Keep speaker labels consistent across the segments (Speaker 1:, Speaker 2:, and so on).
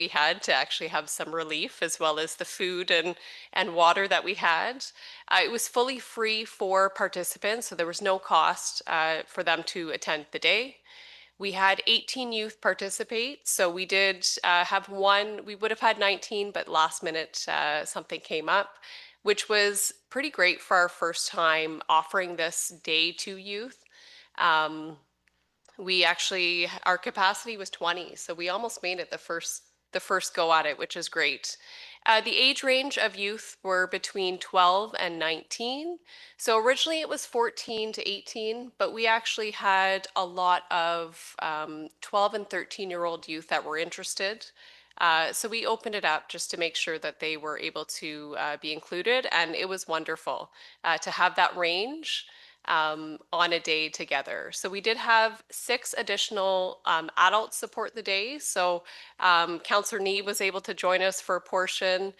Speaker 1: we had to actually have some relief, as well as the food and water that we had. It was fully free for participants, so there was no cost for them to attend the day. We had 18 youth participate, so we did have one. We would have had 19, but last minute something came up, which was pretty great for our first time offering this day to youth. Um, we actually, our capacity was 20, so we almost made it the first go at it, which is great. The age range of youth were between 12 and 19. So originally it was 14 to 18, but we actually had a lot of 12 and 13-year-old youth that were interested. So we opened it up just to make sure that they were able to be included, and it was wonderful to have that range on a day together. So we did have 6 additional adults support the day. So Councillor Nee was able to join us for a portion.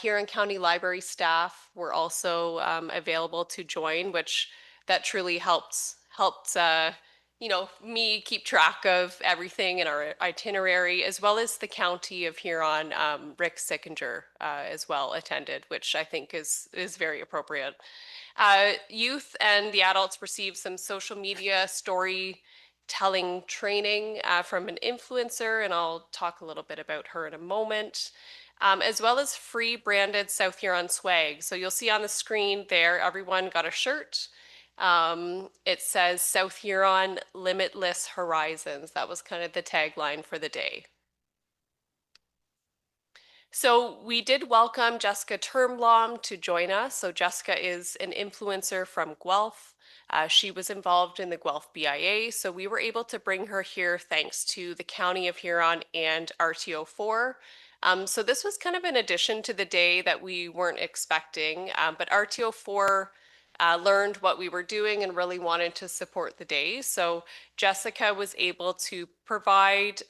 Speaker 1: Huron County Library staff were also available to join, which that truly helped me keep track of everything in our itinerary, as well as the County of Huron. Rick Sickinger as well attended, which I think is very appropriate. Youth and the adults received some social media storytelling training from an influencer, and I'll talk a little bit about her in a moment, as well as free branded South Huron swag. So you'll see on the screen there, everyone got a shirt. It says South Huron Limitless Horizons. That was kind of the tagline for the day. So we did welcome Jessica Termblom to join us. So Jessica is an influencer from Guelph. She was involved in the Guelph BIA, so we were able to bring her here thanks to the County of Huron and RTO4. So this was kind of an addition to the day that we weren't expecting, but RTO4 learned what we were doing and really wanted to support the day. So Jessica was able to provide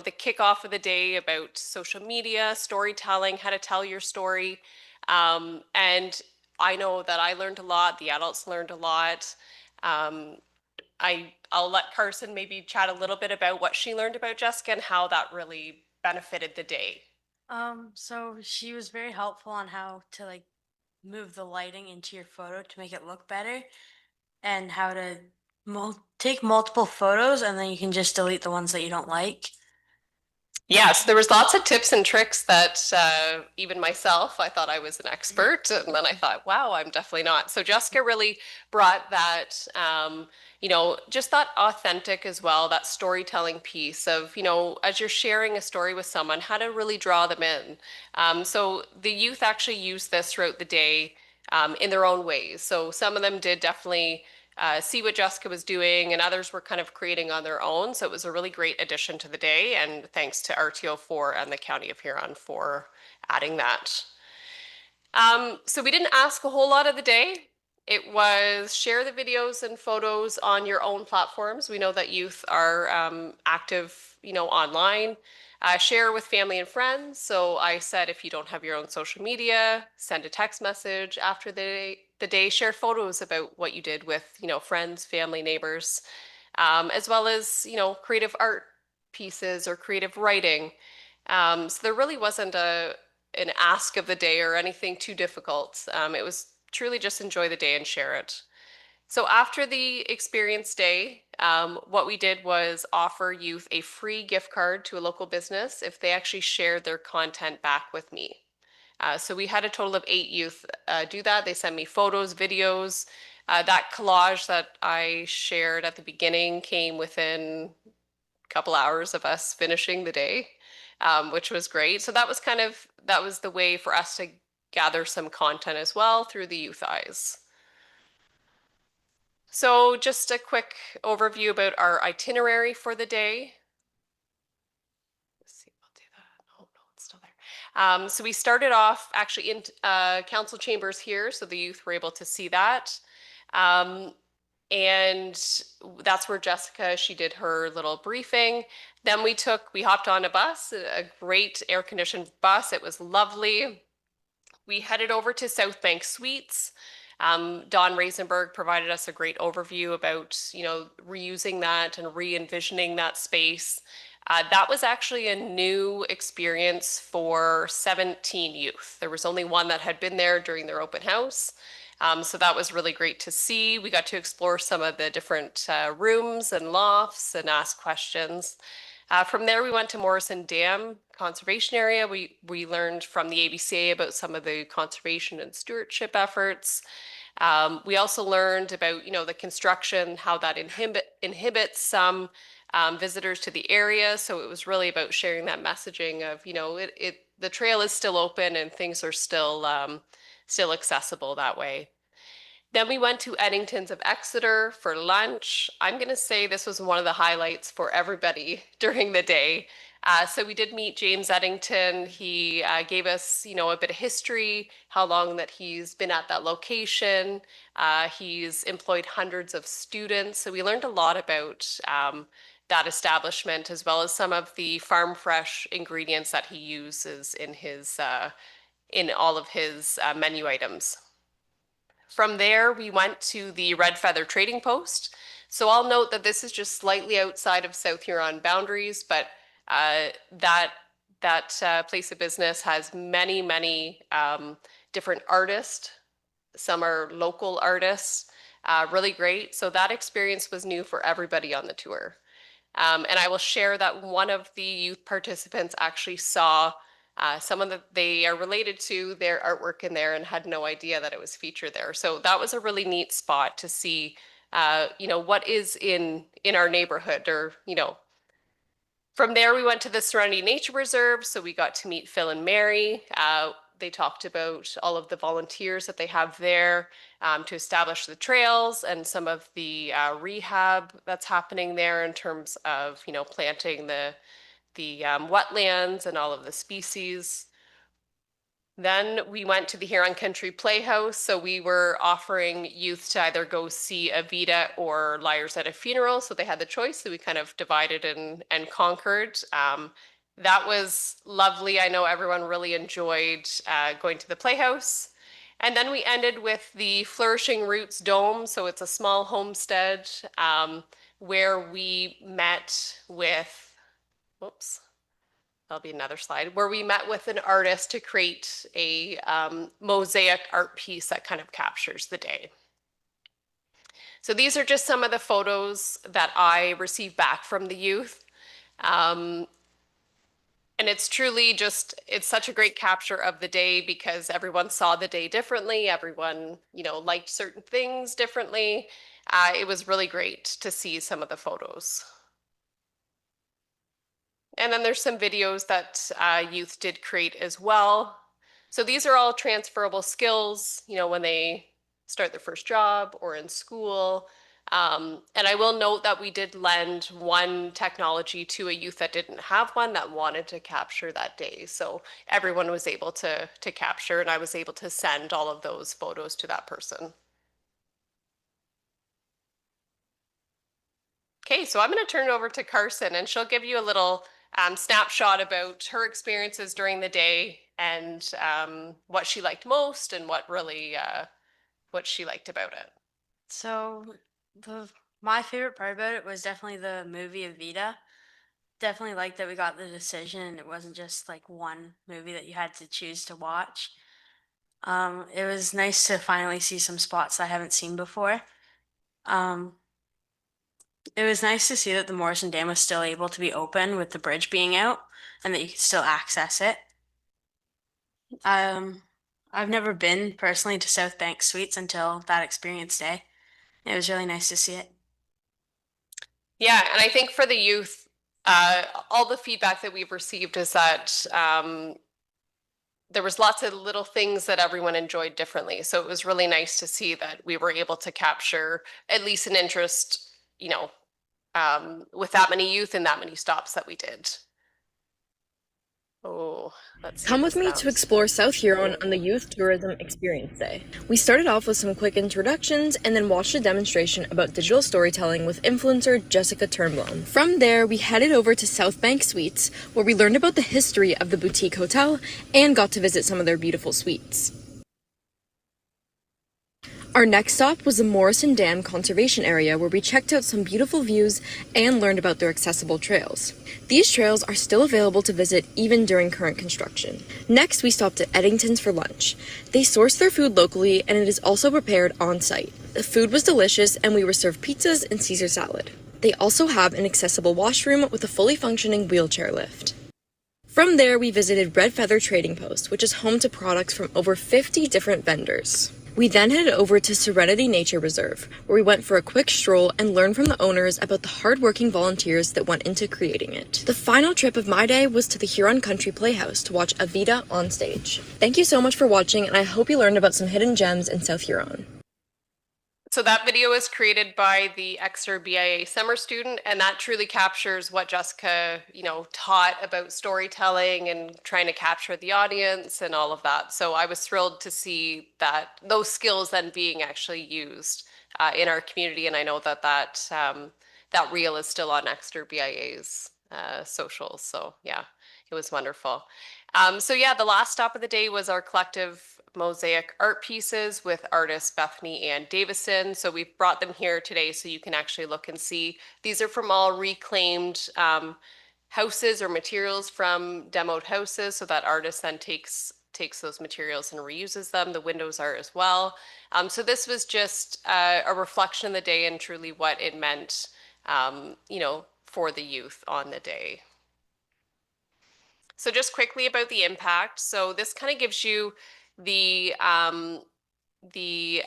Speaker 1: the kickoff of the day about social media, storytelling, how to tell your story. And I know that I learned a lot, the adults learned a lot. Um, I'll let Carson maybe chat a little bit about what she learned about Jessica and how that really benefited the day.
Speaker 2: So she was very helpful on how to move the lighting into your photo to make it look better and how to take multiple photos and then you can just delete the ones that you don't like.
Speaker 1: Yeah, so there was lots of tips and tricks that even myself, I thought I was an expert, and then I thought, wow, I'm definitely not. So Jessica really brought that, just that authentic as well, that storytelling piece of, as you're sharing a story with someone, how to really draw them in. So the youth actually used this throughout the day in their own ways. So some of them did definitely see what Jessica was doing, and others were kind of creating on their own. So it was a really great addition to the day, and thanks to RTO4 and the County of Huron for adding that. So we didn't ask a whole lot of the day. It was share the videos and photos on your own platforms. We know that youth are active, online. Share with family and friends. So I said, if you don't have your own social media, send a text message after the day. Share photos about what you did with, friends, family, neighbors, as well as, creative art pieces or creative writing. So there really wasn't an ask of the day or anything too difficult. It was truly just enjoy the day and share it. So after the experience day, what we did was offer youth a free gift card to a local business if they actually shared their content back with me. So we had a total of 8 youth do that. They sent me photos, videos. That collage that I shared at the beginning came within a couple hours of us finishing the day, which was great. So that was the way for us to gather some content as well through the youth eyes. So just a quick overview about our itinerary for the day. Let's see, I'll do that. Oh no, it's still there. So we started off actually in council chambers here, so the youth were able to see that. Um, and that's where Jessica, she did her little briefing. Then we hopped on a bus, a great air-conditioned bus. It was lovely. We headed over to South Bank Suites. Don Reisenberg provided us a great overview about, reusing that and re-envisioning that space. That was actually a new experience for 17 youth. There was only one that had been there during their open house. So that was really great to see. We got to explore some of the different rooms and lofts and ask questions. From there, we went to Morrison Dam Conservation Area. We learned from the ABCA about some of the conservation and stewardship efforts. We also learned about, the construction, how that inhibits some visitors to the area. So it was really about sharing that messaging of, the trail is still open and things are still accessible that way. Then we went to Eddington's of Exeter for lunch. I'm going to say this was one of the highlights for everybody during the day. So we did meet James Eddington. He gave us, a bit of history, how long that he's been at that location. He's employed hundreds of students. So we learned a lot about that establishment, as well as some of the farm fresh ingredients that he uses in all of his menu items. From there, we went to the Red Feather Trading Post. So I'll note that this is just slightly outside of South Huron boundaries, but that place of business has many different artists. Some are local artists, really great. So that experience was new for everybody on the tour. And I will share that one of the youth participants actually saw someone that they are related to, their artwork in there, and had no idea that it was featured there. So that was a really neat spot to see, what is in our neighborhood, or, From there, we went to the Serenity Nature Reserve. So we got to meet Phil and Mary. They talked about all of the volunteers that they have there to establish the trails and some of the rehab that's happening there in terms of, planting the wetlands and all of the species. Then we went to the Huron Country Playhouse. So we were offering youth to either go see Evita or Liars at a Funeral. So they had the choice. So we kind of divided and conquered. That was lovely. I know everyone really enjoyed going to the Playhouse. And then we ended with the Flourishing Roots Dome. So it's a small homestead where we met with whoops, that'll be another slide, where we met with an artist to create a mosaic art piece that kind of captures the day. So these are just some of the photos that I received back from the youth. And it's truly it's such a great capture of the day because everyone saw the day differently. Everyone, liked certain things differently. It was really great to see some of the photos. And then there's some videos that youth did create as well. So these are all transferable skills, when they start their first job or in school. And I will note that we did lend one technology to a youth that didn't have one that wanted to capture that day. So everyone was able to capture, and I was able to send all of those photos to that person. Okay, so I'm going to turn it over to Carson, and she'll give you a little snapshot about her experiences during the day and what she liked most and what she liked about it.
Speaker 2: So my favorite part about it was definitely the movie Evita. Definitely liked that we got the decision and it wasn't just like one movie that you had to choose to watch. It was nice to finally see some spots I haven't seen before. It was nice to see that the Morrison Dam was still able to be open with the bridge being out and that you could still access it. I've never been personally to South Bank Suites until that experience day. It was really nice to see it.
Speaker 1: Yeah, and I think for the youth, all the feedback that we've received is that there was lots of little things that everyone enjoyed differently. So it was really nice to see that we were able to capture at least an interest, with that many youth and that many stops that we did. Oh, let's
Speaker 3: Come with me to explore South Huron on the Youth Tourism Experience Day. We started off with some quick introductions and then watched a demonstration about digital storytelling with influencer Jessica Turnblom. From there, we headed over to South Bank Suites, where we learned about the history of the boutique hotel and got to visit some of their beautiful suites. Our next stop was the Morrison Dam Conservation Area, where we checked out some beautiful views and learned about their accessible trails. These trails are still available to visit even during current construction. Next, we stopped at Eddington's for lunch. They source their food locally, and it is also prepared on site. The food was delicious, and we were served pizzas and Caesar salad. They also have an accessible washroom with a fully functioning wheelchair lift. From there, we visited Red Feather Trading Post, which is home to products from over 50 different vendors. We then headed over to Serenity Nature Reserve, where we went for a quick stroll and learned from the owners about the hardworking volunteers that went into creating it. The final trip of my day was to the Huron Country Playhouse to watch Avita on stage. Thank you so much for watching, and I hope you learned about some hidden gems in South Huron.
Speaker 1: So that video was created by the Exeter BIA summer student, and that truly captures what Jessica, taught about storytelling and trying to capture the audience and all of that. So I was thrilled to see that those skills then being actually used in our community, and I know that reel is still on Exeter BIA's socials. So yeah, it was wonderful. So yeah, the last stop of the day was our collective mosaic art pieces with artists Bethany and Davison. So we've brought them here today so you can actually look and see. These are from all reclaimed houses or materials from demoed houses, so that artist then takes those materials and reuses them. The windows are as well. So this was just a reflection of the day and truly what it meant, for the youth on the day. So just quickly about the impact. So this kind of gives you the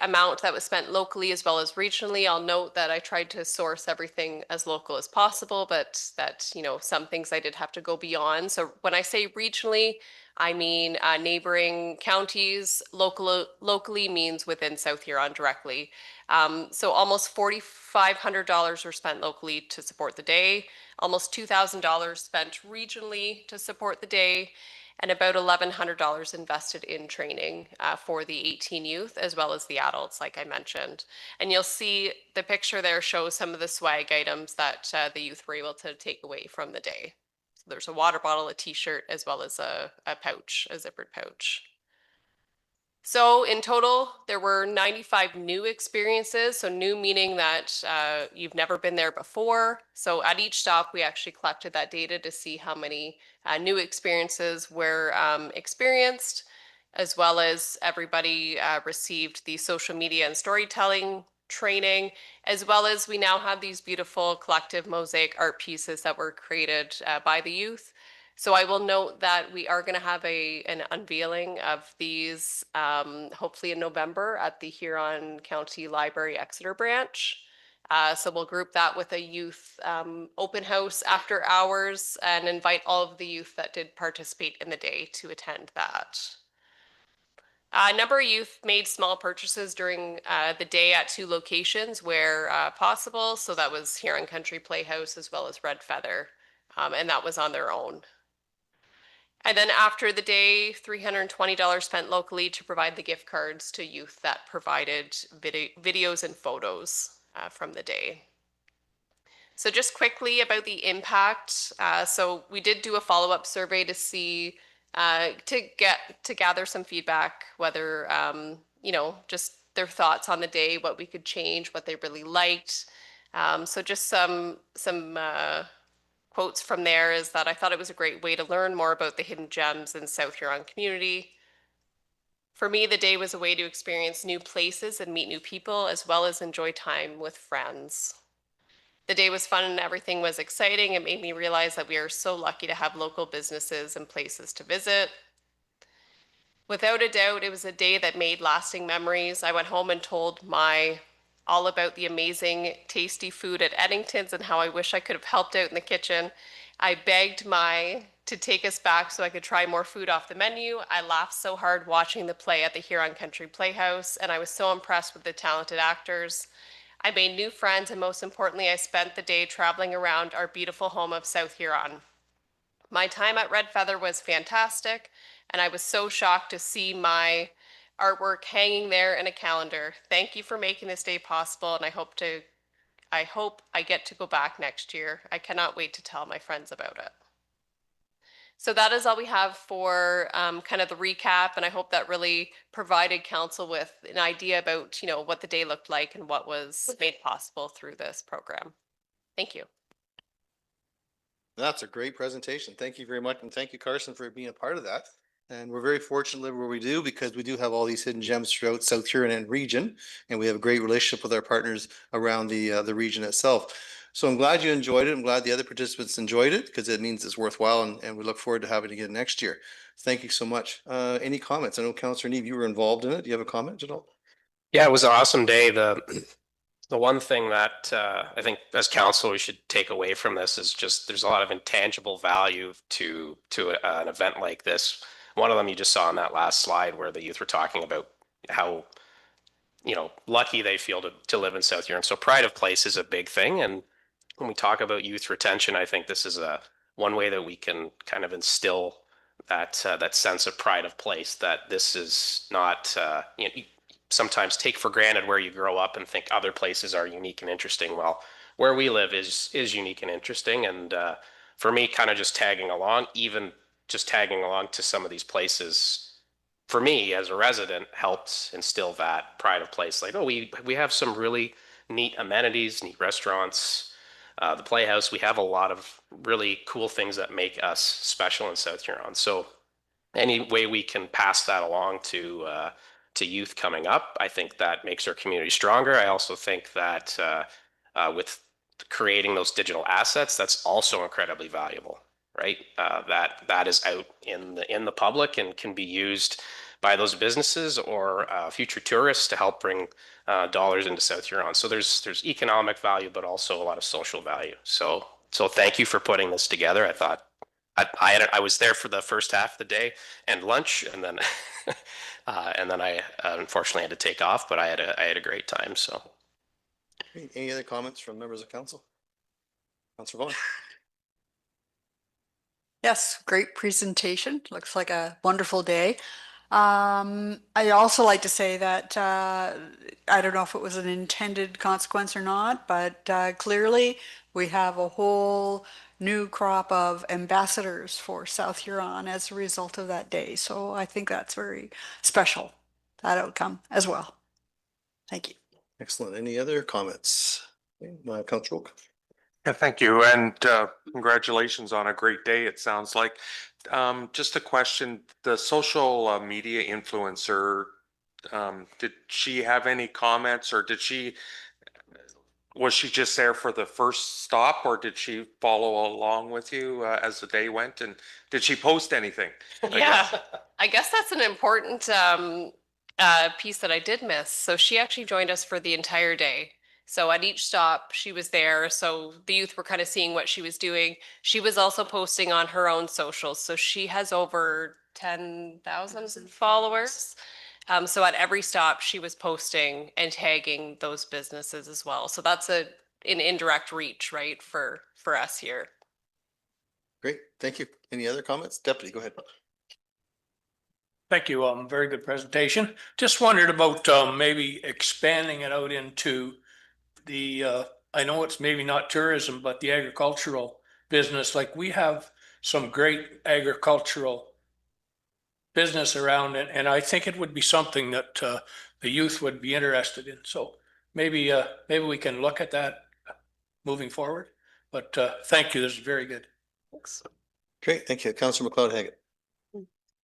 Speaker 1: amount that was spent locally as well as regionally. I'll note that I tried to source everything as local as possible, but that, some things I did have to go beyond. So when I say regionally, I mean neighboring counties. Locally means within South Huron directly. So almost $4,500 were spent locally to support the day, almost $2,000 spent regionally to support the day, and about $1,100 invested in training for the 18 youth as well as the adults, like I mentioned. And you'll see the picture there shows some of the swag items that the youth were able to take away from the day. So there's a water bottle, a t-shirt, as well as a pouch, a zippered pouch. So in total, there were 95 new experiences. So new meaning that you've never been there before. So at each stop, we actually collected that data to see how many new experiences were experienced, as well as everybody received the social media and storytelling training, as well as we now have these beautiful collective mosaic art pieces that were created by the youth. So I will note that we are going to have an unveiling of these hopefully in November at the Huron County Library Exeter branch. So we'll group that with a youth open house after hours and invite all of the youth that did participate in the day to attend that. A number of youth made small purchases during the day at 2 locations where possible. So that was Huron Country Playhouse as well as Red Feather, and that was on their own. And then after the day, $320 spent locally to provide the gift cards to youth that provided videos and photos from the day. So just quickly about the impact. So we did do a follow-up survey to see, to gather some feedback, whether, just their thoughts on the day, what we could change, what they really liked. So just some quotes from there is that I thought it was a great way to learn more about the hidden gems in South Huron community. For me, the day was a way to experience new places and meet new people, as well as enjoy time with friends. The day was fun and everything was exciting. It made me realize that we are so lucky to have local businesses and places to visit. Without a doubt, it was a day that made lasting memories. I went home and told all about the amazing, tasty food at Eddington's and how I wish I could have helped out in the kitchen. I begged to take us back so I could try more food off the menu. I laughed so hard watching the play at the Huron Country Playhouse, and I was so impressed with the talented actors. I made new friends, and most importantly, I spent the day traveling around our beautiful home of South Huron. My time at Red Feather was fantastic, and I was so shocked to see my artwork hanging there in a calendar. Thank you for making this day possible, and I hope I get to go back next year. I cannot wait to tell my friends about it. So that is all we have for kind of the recap, and I hope that really provided council with an idea about, you know, what the day looked like and what was made possible through this program. Thank you.
Speaker 4: That's a great presentation. Thank you very much. And thank you, Carson, for being a part of that. And we're very fortunate to live where we do because we do have all these hidden gems throughout South Huron and region. And we have a great relationship with our partners around the region itself. So I'm glad you enjoyed it. I'm glad the other participants enjoyed it because it means it's worthwhile and we look forward to having it again next year. Thank you so much. Any comments? I know Councillor Neve, you were involved in it. Do you have a comment at all?
Speaker 5: Yeah, it was an awesome day. The one thing that I think as council we should take away from this is just there's a lot of intangible value to an event like this. One of them you just saw on that last slide where the youth were talking about how, you know, lucky they feel to live in South Huron. So pride of place is a big thing. And when we talk about youth retention, I think this is one way that we can kind of instill that sense of pride of place, that this is not, you know, sometimes take for granted where you grow up and think other places are unique and interesting. Well, where we live is unique and interesting. And for me, kind of just tagging along, even just tagging along to some of these places, for me as a resident, helps instill that pride of place. Like, oh, we have some really neat amenities, neat restaurants, the Playhouse. We have a lot of really cool things that make us special in South Huron. So any way we can pass that along to youth coming up, I think that makes our community stronger. I also think that with creating those digital assets, that's also incredibly valuable, right? That is out in the public and can be used by those businesses or future tourists to help bring dollars into South Huron. So there's economic value, but also a lot of social value. So thank you for putting this together. I thought I was there for the first half of the day and lunch, and then I unfortunately had to take off, but I had a great time. So,
Speaker 4: Any other comments from members of council? Councillor Vaughan.
Speaker 6: Yes, great presentation. Looks like a wonderful day. I also like to say that I don't know if it was an intended consequence or not, but clearly we have a whole new crop of ambassadors for South Huron as a result of that day. So I think that's very special, that outcome as well. Thank you.
Speaker 4: Excellent. Any other comments? Councillor Oak.
Speaker 7: Yeah, thank you. And congratulations on a great day, it sounds like. Just a question, the social media influencer, did she have any comments, or was she just there for the first stop, or did she follow along with you as the day went? And did she post anything?
Speaker 1: Yeah, I guess that's an important piece that I did miss. So she actually joined us for the entire day. So at each stop, she was there. So the youth were kind of seeing what she was doing. She was also posting on her own socials. So she has over 10,000 followers. So at every stop, she was posting and tagging those businesses as well. So that's an indirect reach, right, for us here.
Speaker 4: Great. Thank you. Any other comments? Deputy, go ahead.
Speaker 8: Thank you. Very good presentation. Just wondered about maybe expanding it out into the, I know it's maybe not tourism, but the agricultural business. Like, we have some great agricultural business around it, and I think it would be something that the youth would be interested in. So maybe we can look at that moving forward. But thank you. This is very good.
Speaker 1: Thanks.
Speaker 4: Great. Thank you. Councillor McLeod-Haggett.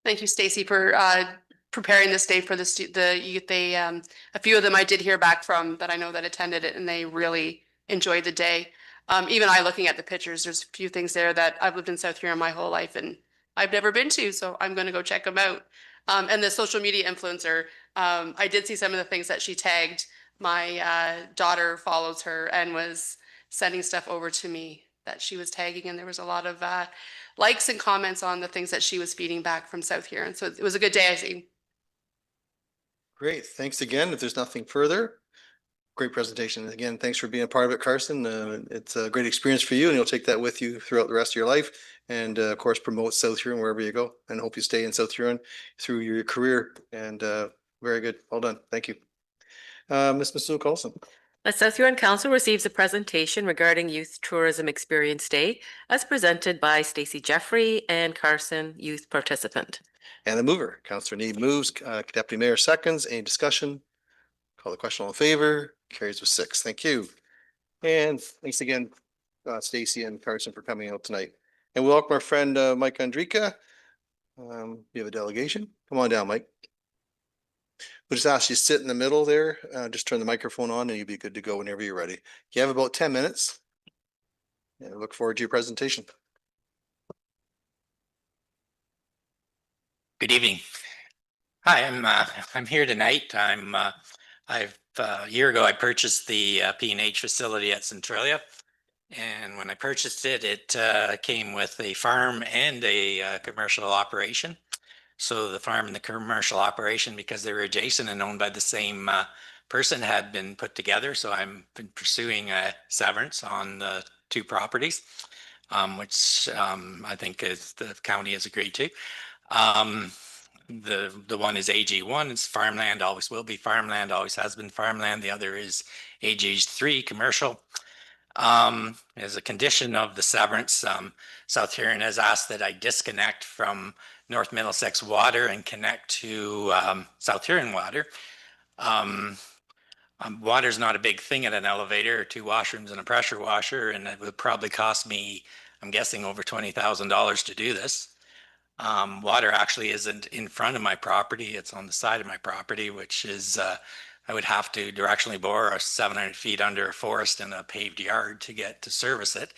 Speaker 9: Thank you, Stacy, for preparing this day for the youth. They a few of them I did hear back from that I know that attended it, and they really enjoyed the day. Even I, looking at the pictures, there's a few things there that I've lived in South Huron my whole life and I've never been to, so I'm going to go check them out. And the social media influencer, I did see some of the things that she tagged. My daughter follows her and was sending stuff over to me that she was tagging, and there was a lot of likes and comments on the things that she was feeding back from South Huron. So it was a good day, I think.
Speaker 4: Great. Thanks again. If there's nothing further, great presentation. Again, thanks for being a part of it, Carson. It's a great experience for you, and you'll take that with you throughout the rest of your life. And of course, promote South Huron wherever you go, and hope you stay in South Huron through your career. And very good. Well done. Thank you. Ms. Masook Olson.
Speaker 10: The South Huron Council receives a presentation regarding Youth Tourism Experience Day as presented by Stacy Jeffrey and Carson, youth participant.
Speaker 4: And the mover, Counselor Need moves, Deputy Mayor seconds. Any discussion? Call the question, all in favor, carries with 6. Thank you. And thanks again, Stacy and Carson, for coming out tonight. And we welcome our friend Mike Andrika. You have a delegation. Come on down, Mike. We'll just ask you to sit in the middle there. Just turn the microphone on and you'll be good to go whenever you're ready. You have about 10 minutes. And I look forward to your presentation.
Speaker 11: Good evening. Hi, I'm here tonight. A year ago I purchased the P&H facility at Centralia, and when I purchased it, it came with a farm and a commercial operation. So the farm and the commercial operation, because they were adjacent and owned by the same person, had been put together. So I've been pursuing a severance on the 2 properties, which I think is the county has agreed to. The one is AG1, it's farmland, always will be farmland, always has been farmland. The other is AG3, commercial. As a condition of the severance, South Huron has asked that I disconnect from North Middlesex Water and connect to South Huron Water. Water's not a big thing at an elevator, 2 washrooms and a pressure washer, and it would probably cost me, I'm guessing, over $20,000 to do this. Water actually isn't in front of my property, it's on the side of my property, which is I would have to directionally bore 700 feet under a forest and a paved yard to get to service it.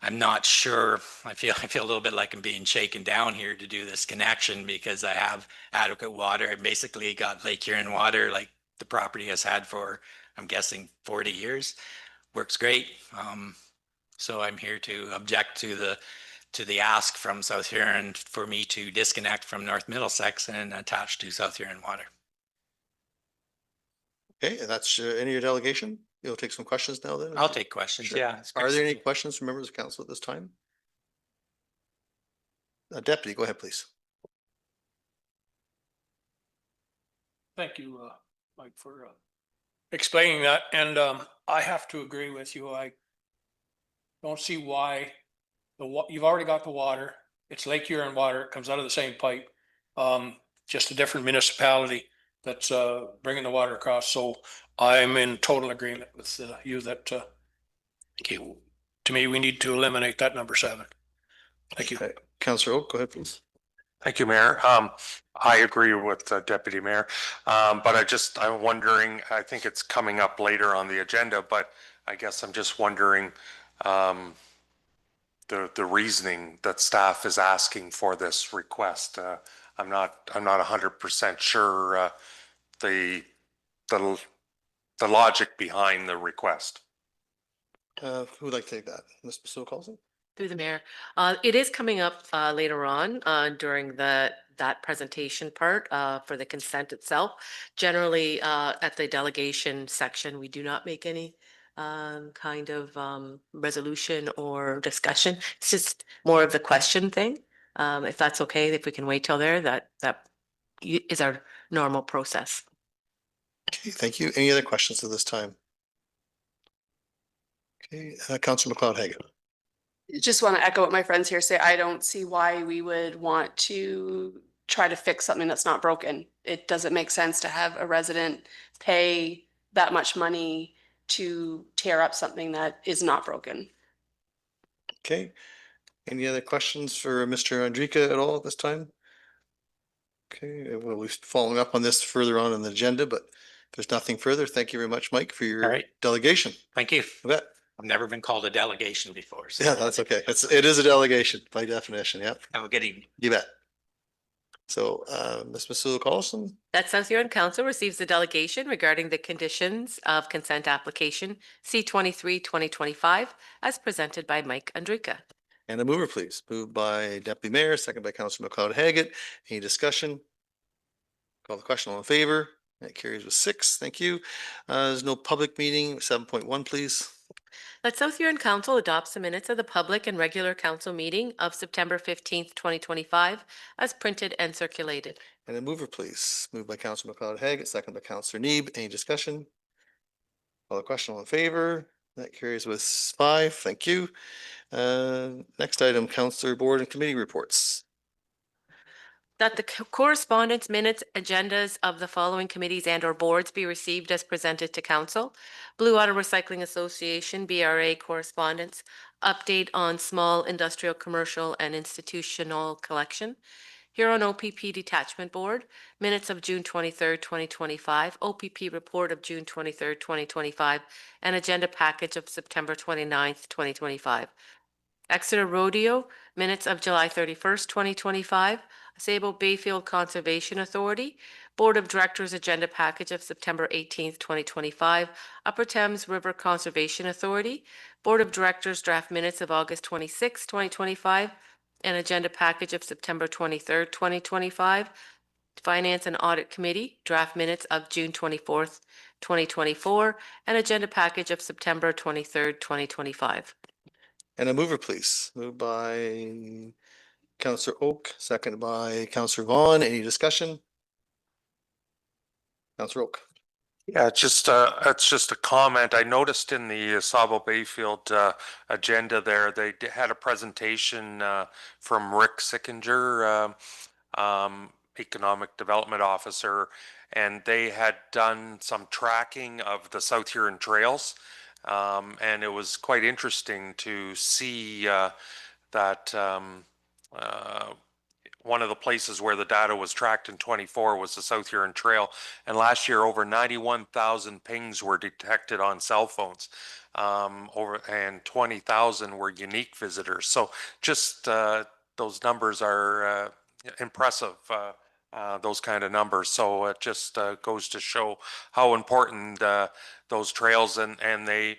Speaker 11: I'm not sure. I feel a little bit like I'm being shaken down here to do this connection because I have adequate water. I basically got Lake Huron water like the property has had for, I'm guessing, 40 years. Works great. So I'm here to object to the ask from South Huron for me to disconnect from North Middlesex and attach to South Huron water.
Speaker 4: Okay, and that's any of your delegation? You'll take some questions now then?
Speaker 11: I'll take questions.
Speaker 4: Sure.
Speaker 11: Yeah.
Speaker 4: Are there any questions from members of council at this time? Deputy, go ahead, please.
Speaker 8: Thank you, Mike, for explaining that. And I have to agree with you. I don't see why you've already got the water. It's Lake Huron water. It comes out of the same pipe. Just a different municipality that's bringing the water across. So I'm in total agreement with you that to me, we need to eliminate that number 7. Thank you.
Speaker 4: Okay. Councillor Oak, go ahead, please.
Speaker 7: Thank you, Mayor. I agree with Deputy Mayor, but I'm wondering, I think it's coming up later on the agenda, but I guess I'm just wondering the reasoning that staff is asking for this request. I'm not 100% sure the logic behind the request.
Speaker 4: Who would like to take that? Ms. Sue Carlson?
Speaker 10: Through the mayor. It is coming up later on during that presentation part for the consent itself. Generally, at the delegation section, we do not make any kind of resolution or discussion. It's just more of the question thing. If that's okay, if we can wait till there, that is our normal process.
Speaker 4: Okay, thank you. Any other questions at this time? Okay, Councillor McLeod-Haggett.
Speaker 9: Just want to echo what my friends here say. I don't see why we would want to try to fix something that's not broken. It doesn't make sense to have a resident pay that much money to tear up something that is not broken.
Speaker 4: Okay. Any other questions for Mr. Andrika at all at this time? Okay, we'll be following up on this further on in the agenda, but if there's nothing further, thank you very much, Mike, for your delegation.
Speaker 11: Thank you.
Speaker 4: You bet.
Speaker 11: I've never been called a delegation before. So.
Speaker 4: Yeah, that's okay. It is a delegation by definition. Yeah.
Speaker 11: Have a good evening.
Speaker 4: You bet. So, Ms. Masula Carlson.
Speaker 10: That South Huron Council receives the delegation regarding the conditions of consent application C-23-2025 as presented by Mike Andrika.
Speaker 4: And a mover, please. Moved by Deputy Mayor, second by Councillor McLeod-Haggett. Any discussion? Call the question, all in favor? That carries with 6. Thank you. There's no public meeting. 7.1, please.
Speaker 10: That South Huron Council adopts the minutes of the public and regular council meeting of September 15th, 2025, as printed and circulated.
Speaker 4: And a mover, please. Moved by Councillor McLeod-Haggett, second by Councillor Neeb. Any discussion? Call the question, all in favor? That carries with 5. Thank you. Next item, Councillor Board and Committee reports.
Speaker 10: That the correspondence minutes agendas of the following committees and or boards be received as presented to council. Blue Water Recycling Association, BRA correspondence, update on small industrial, commercial and institutional collection. Huron OPP Detachment Board, minutes of June 23rd, 2025, OPP report of June 23rd, 2025, and agenda package of September 29th, 2025. Exeter Rodeo, minutes of July 31st, 2025. Sable Bayfield Conservation Authority, Board of Directors agenda package of September 18th, 2025. Upper Thames River Conservation Authority, Board of Directors draft minutes of August 26th, 2025, and agenda package of September 23rd, 2025. Finance and Audit Committee, draft minutes of June 24th, 2024, and agenda package of September 23rd, 2025.
Speaker 4: And a mover, please. Moved by Councillor Oak, second by Councillor Vaughn. Any discussion? Councillor Oak.
Speaker 7: Yeah, it's just a comment. I noticed in the Sabo Bayfield agenda there, they had a presentation from Rick Sickinger, Economic Development Officer, and they had done some tracking of the South Huron trails. And it was quite interesting to see that one of the places where the data was tracked in 24 was the South Huron Trail. And last year, over 91,000 pings were detected on cell phones, and 20,000 were unique visitors. So just those numbers are impressive, those kind of numbers. So it just goes to show how important those trails and they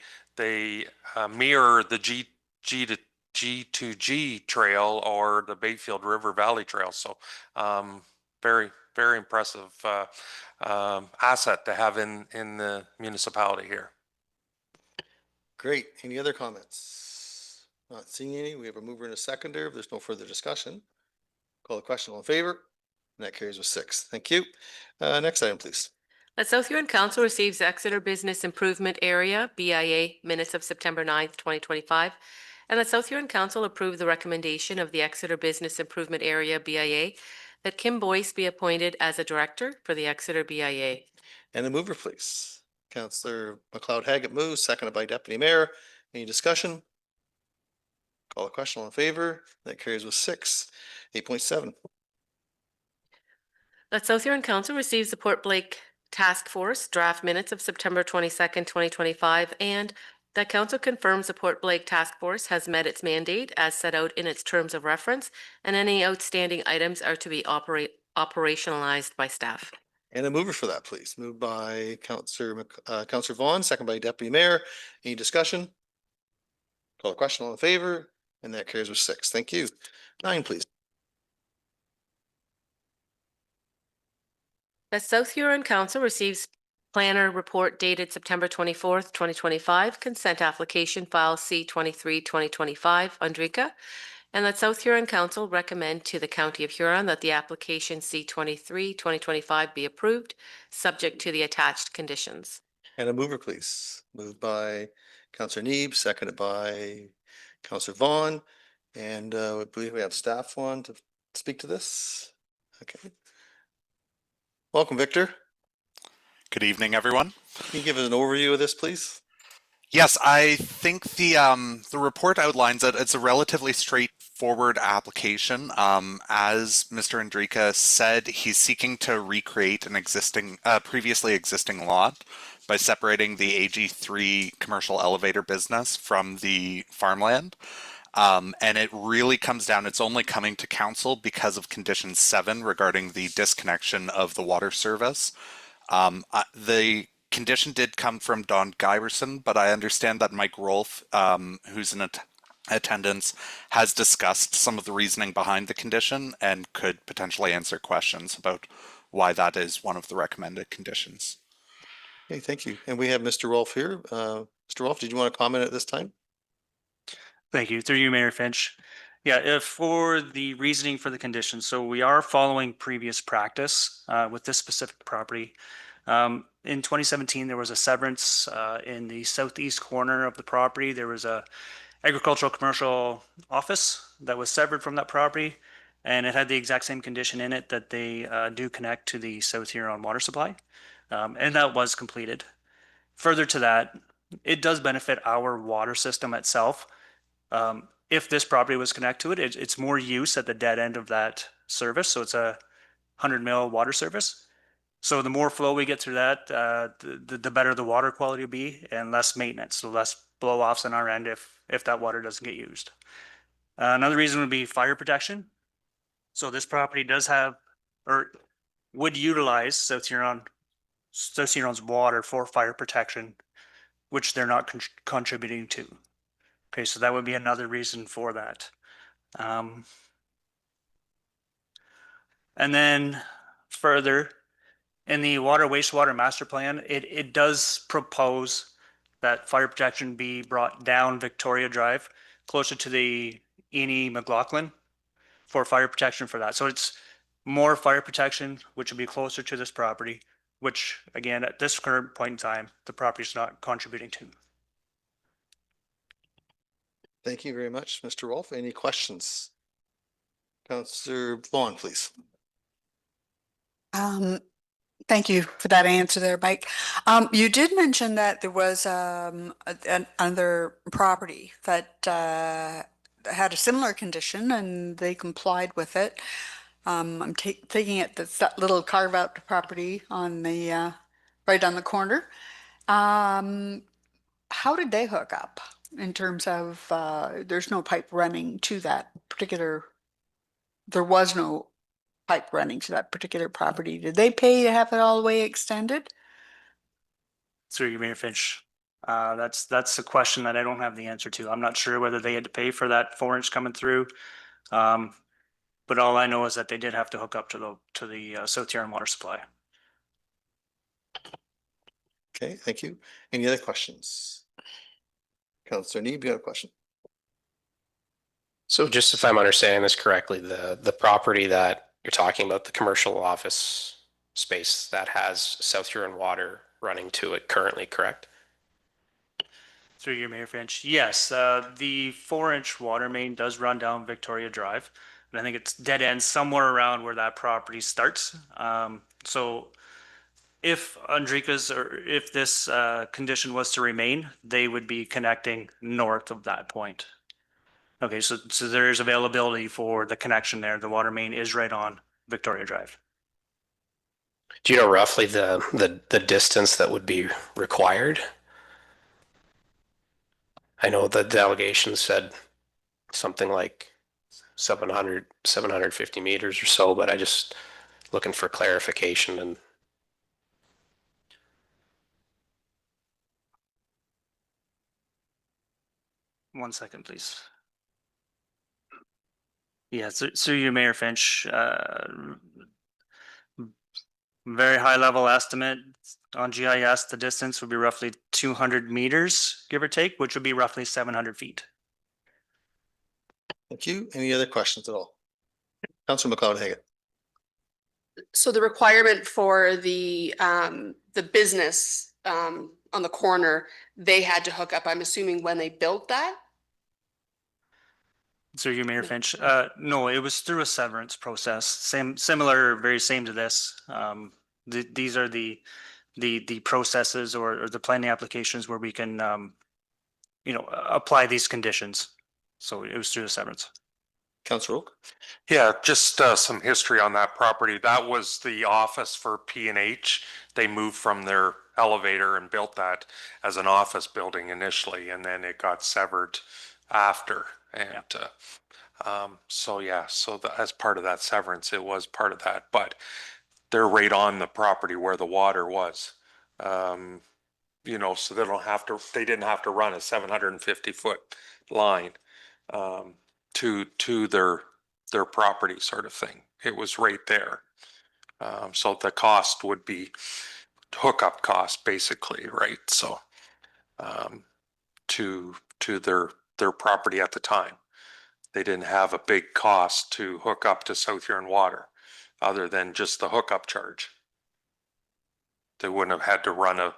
Speaker 7: mirror the G2G trail or the Bayfield River Valley Trail. So very, very impressive asset to have in the municipality here.
Speaker 4: Great. Any other comments? Not seeing any. We have a mover and a seconder. If there's no further discussion, call the question, all in favor? And that carries with 6. Thank you. Next item, please.
Speaker 10: That South Huron Council receives Exeter Business Improvement Area, BIA, minutes of September 9th, 2025. And that South Huron Council approve the recommendation of the Exeter Business Improvement Area, BIA, that Kim Boyce be appointed as a director for the Exeter BIA.
Speaker 4: And a mover, please. Councillor McLeod-Haggett moves, seconded by Deputy Mayor. Any discussion? Call the question, all in favor? That carries with 6. 8.7.
Speaker 10: That South Huron Council receives the Port Blake Task Force draft minutes of September 22nd, 2025, and that Council confirms the Port Blake Task Force has met its mandate as set out in its terms of reference, and any outstanding items are to be operationalized by staff.
Speaker 4: And a mover for that, please. Moved by Councillor Vaughn, second by Deputy Mayor. Any discussion? Call the question, all in favor? And that carries with 6. Thank you. 9, please.
Speaker 10: The South Huron Council receives planner report dated September 24th, 2025, consent application file C23-2025, Andrika, and that South Huron Council recommend to the County of Huron that the application C23-2025 be approved, subject to the attached conditions.
Speaker 4: And a mover, please. Moved by Councillor Neeb, seconded by Councillor Vaughn. And I believe we have staff on to speak to this. Okay. Welcome, Victor.
Speaker 12: Good evening, everyone.
Speaker 4: Can you give us an overview of this, please?
Speaker 12: Yes, I think the report outlines that it's a relatively straightforward application. As Mr. Andrika said, he's seeking to recreate an existing, previously existing lot by separating the AG3 commercial elevator business from the farmland. And it really comes down, it's only coming to council because of condition 7 regarding the disconnection of the water service. The condition did come from Don Giberson, but I understand that Mike Rolfe, who's in attendance, has discussed some of the reasoning behind the condition and could potentially answer questions about why that is one of the recommended conditions.
Speaker 4: Okay, thank you. And we have Mr. Rolfe here. Mr. Rolfe, did you want to comment at this time?
Speaker 13: Thank you. Through you, Mayor Finch. Yeah, if for the reasoning for the condition, so we are following previous practice with this specific property. In 2017, there was a severance in the southeast corner of the property. There was a agricultural commercial office that was severed from that property, and it had the exact same condition in it that they do connect to the South Huron water supply, and that was completed. Further to that, it does benefit our water system itself. If this property was connected to it, it's more use at the dead end of that service. So it's a 100 mil water service. So the more flow we get through that, the better the water quality will be and less maintenance. So less blow offs on our end if that water doesn't get used. Another reason would be fire protection. So this property does have, or would utilize South Huron's water for fire protection, which they're not contributing to. Okay, so that would be another reason for that. And then further, in the water wastewater master plan, it does propose that fire protection be brought down Victoria Drive, closer to the Eni McLaughlin for fire protection for that. So it's more fire protection, which would be closer to this property, which again, at this current point in time, the property is not contributing to.
Speaker 4: Thank you very much, Mr. Rolfe. Any questions? Councillor Vaughn, please.
Speaker 6: Thank you for that answer there, Mike. You did mention that there was another property that had a similar condition and they complied with it. I'm taking it that's that little carve out property on the right on the corner. How did they hook up in terms of there's no pipe running to that particular, there was no pipe running to that particular property. Did they pay to have it all the way extended?
Speaker 13: Through you, Mayor Finch. That's a question that I don't have the answer to. I'm not sure whether they had to pay for that 4-inch coming through. But all I know is that they did have to hook up to the South Huron water supply.
Speaker 4: Okay, thank you. Any other questions? Councillor Neeb, you have a question?
Speaker 5: So just if I'm understanding this correctly, the property that you're talking about, the commercial office space that has South Huron water running to it currently, correct?
Speaker 13: Through your Mayor Finch. Yes, the 4-inch water main does run down Victoria Drive. And I think it's dead end somewhere around where that property starts. So if Andrika's or if this condition was to remain, they would be connecting north of that point. Okay, so there is availability for the connection there. The water main is right on Victoria Drive.
Speaker 5: Do you know roughly the distance that would be required? I know the delegation said something like 750 meters or so, but I just looking for clarification. And
Speaker 13: one second, please. Yeah, so you, Mayor Finch, very high level estimate on GIS. The distance would be roughly 200 meters, give or take, which would be roughly 700 feet.
Speaker 4: Thank you. Any other questions at all? Councillor McLeod-Haggett.
Speaker 9: So the requirement for the business on the corner, they had to hook up, I'm assuming when they built that?
Speaker 13: So you, Mayor Finch, no, it was through a severance process, similar, very same to this. These are the processes or the planning applications where we can, apply these conditions. So it was through the severance.
Speaker 4: Councillor Oak.
Speaker 7: Yeah, just some history on that property. That was the office for P&H. They moved from their elevator and built that as an office building initially, and then it got severed after. And as part of that severance, it was part of that, but they're right on the property where the water was. So they didn't have to run a 750-foot line to their property sort of thing. It was right there. So the cost would be hookup cost basically, right? So to their property at the time. They didn't have a big cost to hook up to South Huron Water other than just the hookup charge. They wouldn't have had to run a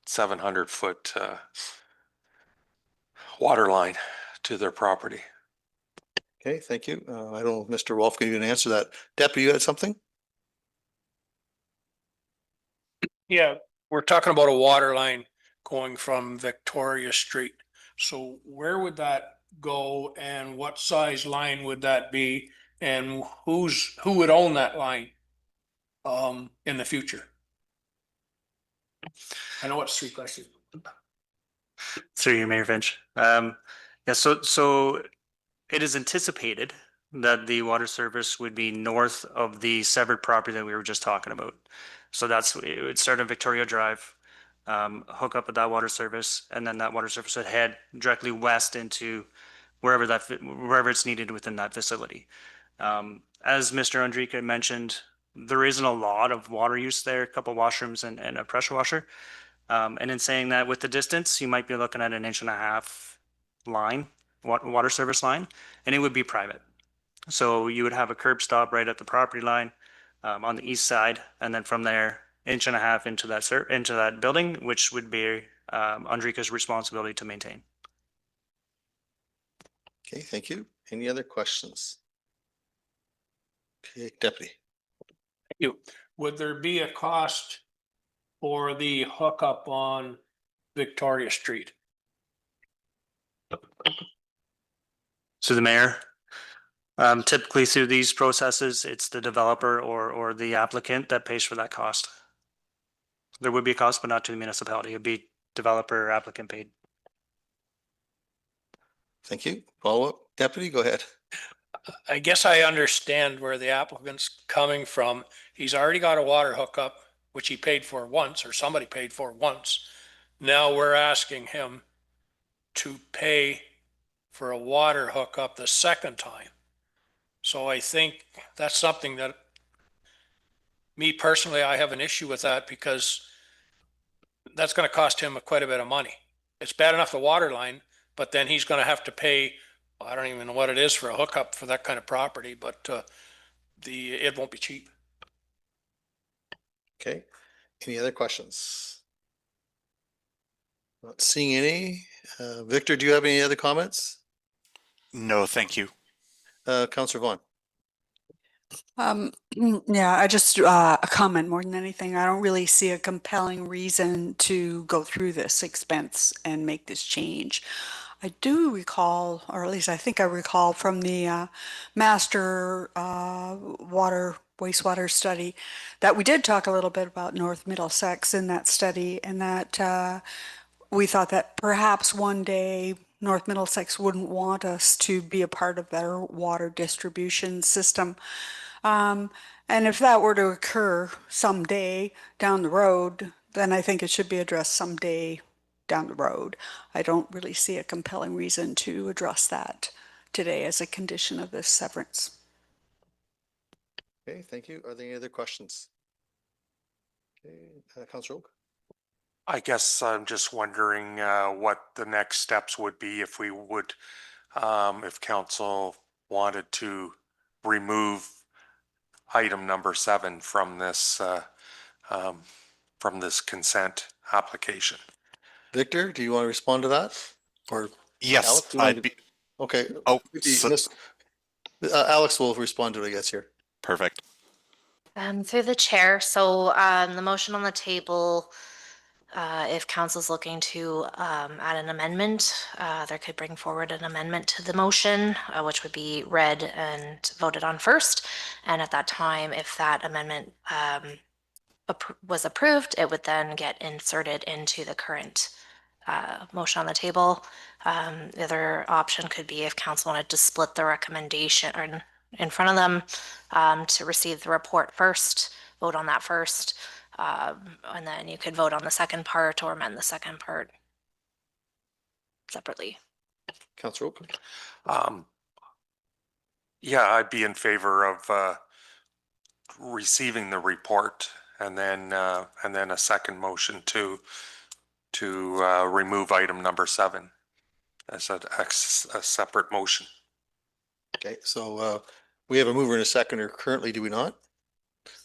Speaker 7: 700-foot water line to their property.
Speaker 4: Okay, thank you. I don't know if Mr. Wolfgang can answer that. Deputy, you had something?
Speaker 8: Yeah, we're talking about a water line going from Victoria Street. So where would that go and what size line would that be? And who would own that line in the future? I know it's 3 questions.
Speaker 13: Through you, Mayor Finch. Yeah, so it is anticipated that the water service would be north of the severed property that we were just talking about. So it would start on Victoria Drive, hook up with that water service, and then that water service would head directly west into wherever it's needed within that facility. As Mr. Andrika mentioned, there isn't a lot of water use there, a couple washrooms and a pressure washer. And in saying that, with the distance, you might be looking at an 1.5 inch line, water service line, and it would be private. So you would have a curb stop right at the property line on the east side, and then from there, 1.5 inches into that building, which would be Andrika's responsibility to maintain.
Speaker 4: Okay, thank you. Any other questions? Okay, Deputy.
Speaker 8: Thank you. Would there be a cost for the hookup on Victoria Street?
Speaker 13: So the mayor, typically through these processes, it's the developer or the applicant that pays for that cost. There would be a cost, but not to the municipality. It'd be developer or applicant paid.
Speaker 4: Thank you. Follow up, Deputy, go ahead.
Speaker 8: I guess I understand where the applicant's coming from. He's already got a water hookup, which he paid for once, or somebody paid for once. Now we're asking him to pay for a water hookup the second time. So I think that's something that, me personally, I have an issue with that because that's going to cost him quite a bit of money. It's bad enough the water line, but then he's going to have to pay, I don't even know what it is for a hookup for that kind of property, but it won't be cheap.
Speaker 4: Okay, any other questions? Not seeing any. Victor, do you have any other comments?
Speaker 12: No, thank you.
Speaker 4: Councillor Vaughn.
Speaker 6: Yeah, I just a comment more than anything. I don't really see a compelling reason to go through this expense and make this change. I do recall, or at least I think I recall from the master wastewater study that we did talk a little bit about North Middlesex in that study, and that we thought that perhaps one day North Middlesex wouldn't want us to be a part of their water distribution system. And if that were to occur someday down the road, then I think it should be addressed someday down the road. I don't really see a compelling reason to address that today as a condition of this severance.
Speaker 4: Okay, thank you. Are there any other questions? Okay, Councillor Oak.
Speaker 7: I guess I'm just wondering what the next steps would be if we would, if council wanted to remove item number 7 from this consent application.
Speaker 4: Victor, do you want to respond to that? Or
Speaker 12: Yes,
Speaker 4: Alex, do you want
Speaker 12: I'd be
Speaker 4: okay.
Speaker 12: Oh,
Speaker 4: Alex will respond to it, I guess, here.
Speaker 12: perfect.
Speaker 14: Through the chair, so the motion on the table, if council's looking to add an amendment, there could bring forward an amendment to the motion, which would be read and voted on first. And at that time, if that amendment was approved, it would then get inserted into the current motion on the table. The other option could be if council wanted to split the recommendation or in front of them to receive the report first, vote on that first, and then you could vote on the second part or amend the second part separately.
Speaker 4: Councillor Oak.
Speaker 7: Yeah, I'd be in favor of receiving the report and then a second motion to remove item number 7 as a separate motion.
Speaker 4: Okay, so we have a mover and a seconder currently, do we not?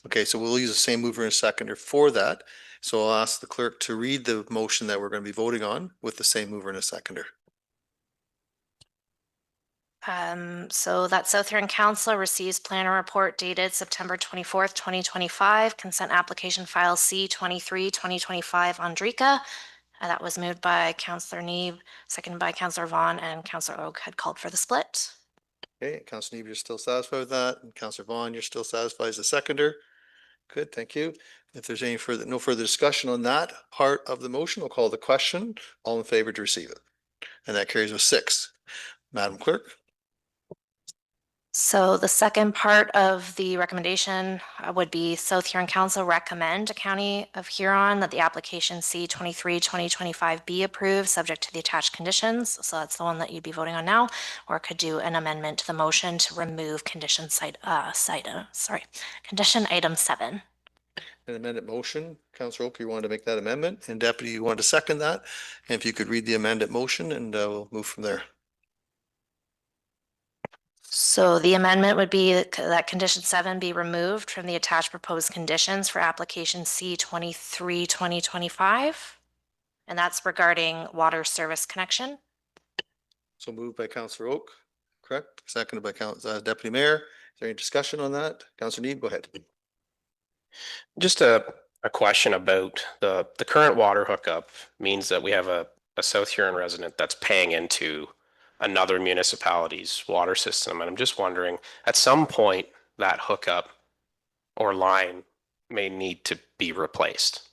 Speaker 4: Okay, so we'll use the same mover and a seconder for that. So I'll ask the clerk to read the motion that we're going to be voting on with the same mover and a seconder.
Speaker 14: So that South Huron Council receives planner report dated September 24th, 2025, consent application file C-23-2025 Andrika. That was moved by Councillor Neeb, seconded by Councillor Vaughn, and Councillor Oak had called for the split.
Speaker 4: Okay, Councillor Neeb, you're still satisfied with that, and Councillor Vaughn, you're still satisfied as the seconder. Good, thank you. If there's no further discussion on that part of the motion, we'll call the question. All in favor to receive it. And that carries with 6. Madam Clerk?
Speaker 14: So the second part of the recommendation would be South Huron Council recommend to County of Huron that the application C-23-2025 be approved, subject to the attached conditions. So that's the one that you'd be voting on now, or could do an amendment to the motion to remove condition condition item 7.
Speaker 4: An amended motion. Councillor Oak, you wanted to make that amendment, and Deputy, you wanted to second that. And if you could read the amended motion, and we'll move from there.
Speaker 14: So the amendment would be that condition 7 be removed from the attached proposed conditions for application C-23-2025. And that's regarding water service connection.
Speaker 4: So moved by Councillor Oak, correct? Seconded by Deputy Mayor. Is there any discussion on that? Councillor Neeb, go ahead.
Speaker 5: Just a question about the current water hookup means that we have a South Huron resident that's paying into another municipality's water system. And I'm just wondering, at some point, that hookup or line may need to be replaced.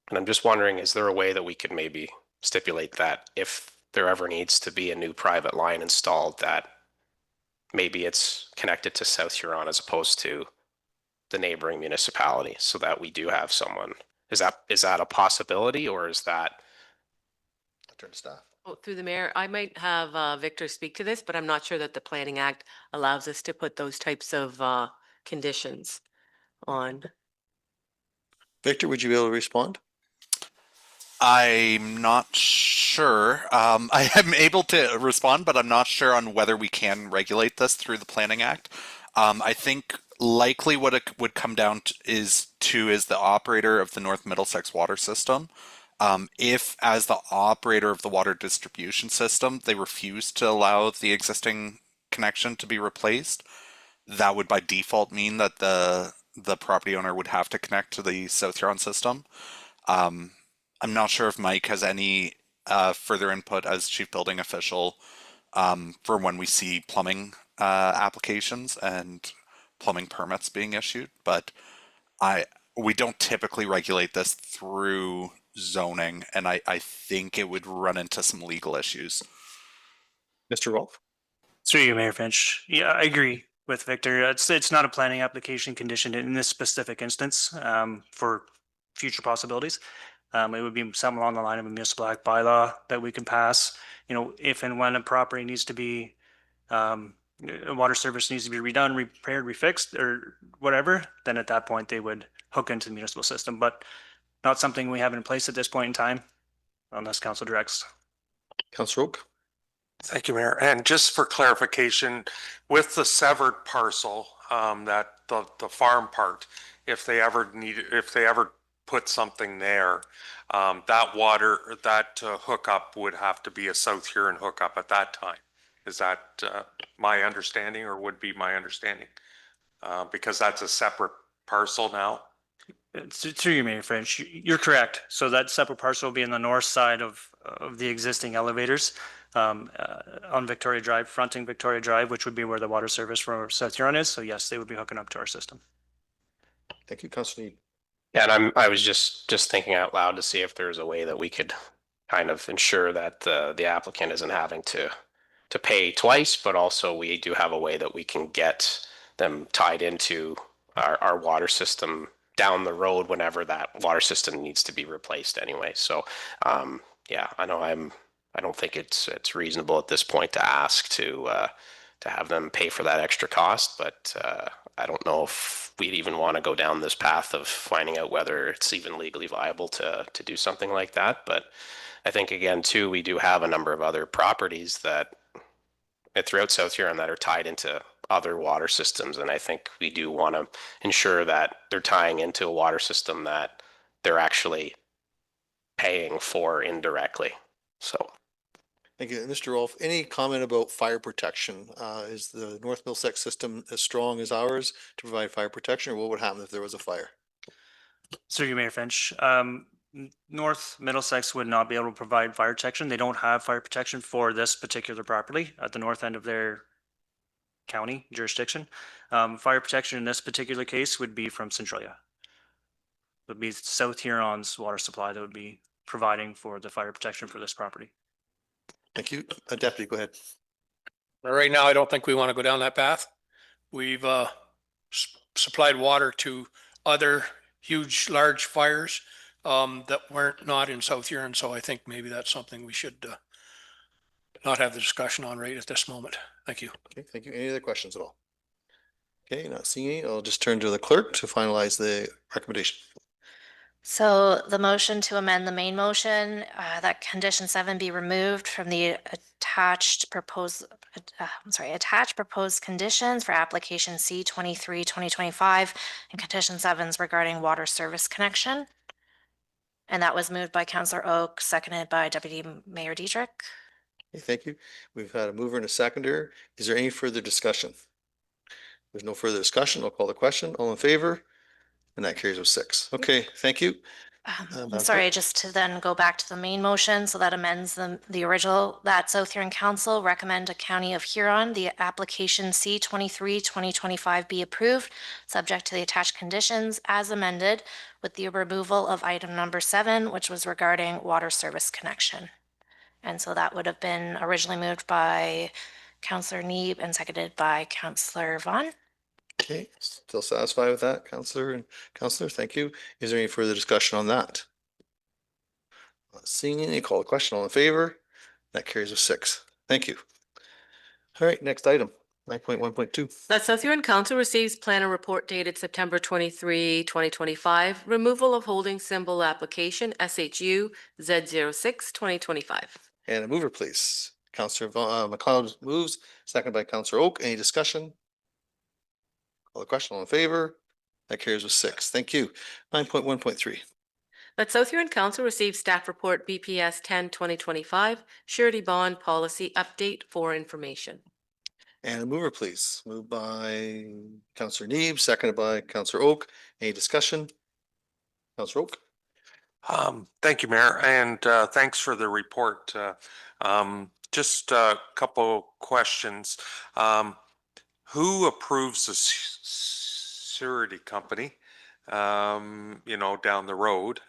Speaker 5: And I'm just wondering, is there a way that we could maybe stipulate that if there ever needs to be a new private line installed, that maybe it's connected to South Huron as opposed to the neighboring municipality, so that we do have someone? Is that a possibility, or is that?
Speaker 4: I'll turn to staff.
Speaker 10: Oh, through the mayor, I might have Victor speak to this, but I'm not sure that the Planning Act allows us to put those types of conditions on.
Speaker 4: Victor, would you be able to respond?
Speaker 12: I'm not sure. I am able to respond, but I'm not sure on whether we can regulate this through the Planning Act. I think likely what it would come down to is the operator of the North Middlesex water system. If, as the operator of the water distribution system, they refuse to allow the existing connection to be replaced, that would by default mean that the property owner would have to connect to the South Huron system. I'm not sure if Mike has any further input as chief building official for when we see plumbing applications and plumbing permits being issued, but we don't typically regulate this through zoning, and I think it would run into some legal issues.
Speaker 4: Mr. Rolfe?
Speaker 13: Through you, Mayor Finch. Yeah, I agree with Victor. It's not a planning application condition in this specific instance for future possibilities. It would be something along the line of a municipal act bylaw that we can pass. You know, if and when a property needs to be, a water service needs to be redone, repaired, refixed, or whatever, then at that point they would hook into the municipal system. But not something we have in place at this point in time, unless council directs.
Speaker 4: Councillor Oak?
Speaker 7: Thank you, Mayor. And just for clarification, with the severed parcel, that the farm part, if they ever put something there, that hookup would have to be a South Huron hookup at that time. Is that my understanding, or would be my understanding? Because that's a separate parcel now.
Speaker 13: Through you, Mayor French, you're correct. So that separate parcel will be in the north side of the existing elevators on Victoria Drive, fronting Victoria Drive, which would be where the water service for South Huron is. So yes, they would be hooking up to our system.
Speaker 4: Thank you, Councillor Neeb.
Speaker 5: Yeah, and I was just thinking out loud to see if there's a way that we could kind of ensure that the applicant isn't having to pay twice, but also we do have a way that we can get them tied into our water system down the road whenever that water system needs to be replaced anyway. So yeah, I know I don't think it's reasonable at this point to ask to have them pay for that extra cost. But I don't know if we'd even want to go down this path of finding out whether it's even legally viable to do something like that. But I think again too, we do have a number of other properties that throughout South Huron that are tied into other water systems, and I think we do want to ensure that they're tying into a water system that they're actually paying for indirectly. So.
Speaker 4: Thank you. Mr. Rolfe, any comment about fire protection? Is the North Middlesex system as strong as ours to provide fire protection, or what would happen if there was a fire?
Speaker 13: Through you, Mayor Finch. North Middlesex would not be able to provide fire protection. They don't have fire protection for this particular property at the north end of their county jurisdiction. Fire protection in this particular case would be from Centralia. It would be South Huron's water supply that would be providing for the fire protection for this property.
Speaker 4: Thank you. Deputy, go ahead.
Speaker 8: Right now, I don't think we want to go down that path. We've supplied water to other huge, large fires that weren't not in South Huron. So I think maybe that's something we should not have the discussion on right at this moment. Thank you.
Speaker 4: Okay, thank you. Any other questions at all? Okay, not seeing any. I'll just turn to the clerk to finalize the recommendation.
Speaker 14: So the motion to amend the main motion, that condition 7 be removed from the attached proposed conditions for application C-23-2025 and condition 7's regarding water service connection. And that was moved by Councillor Oak, seconded by Deputy Mayor Diedrich.
Speaker 4: Okay, thank you. We've had a mover and a seconder. Is there any further discussion? There's no further discussion. I'll call the question. All in favor? And that carries with 6. Okay, thank you.
Speaker 14: I'm sorry, just to then go back to the main motion, so that amends the original, that South Huron Council recommend to County of Huron, the application C-23-2025 be approved, subject to the attached conditions as amended, with the removal of item number 7, which was regarding water service connection. And so that would have been originally moved by Councillor Neeb and seconded by Councillor Vaughn.
Speaker 4: Okay, still satisfied with that, Councillor and Councillor? Thank you. Is there any further discussion on that? Not seeing any, call the question. All in favor? That carries with 6. Thank you. All right, next item, 9.1.2.
Speaker 10: That South Huron Council receives plan and report dated September 23, 2025, removal of holding symbol application SHU Z06 2025.
Speaker 4: And a mover, please. Councillor McLeod moves, second by Councillor Oak. Any discussion? Call the question. All in favor? That carries with 6. Thank you. 9.1.3.
Speaker 10: That South Huron Council receives staff report BPS 10 2025, surety bond policy update for information.
Speaker 4: And a mover, please. Moved by Councillor Neeb, seconded by Councillor Oak. Any discussion? Councillor Oak.
Speaker 7: Thank you, Mayor, and thanks for the report. Just a couple questions. Who approves the surety company, down the road,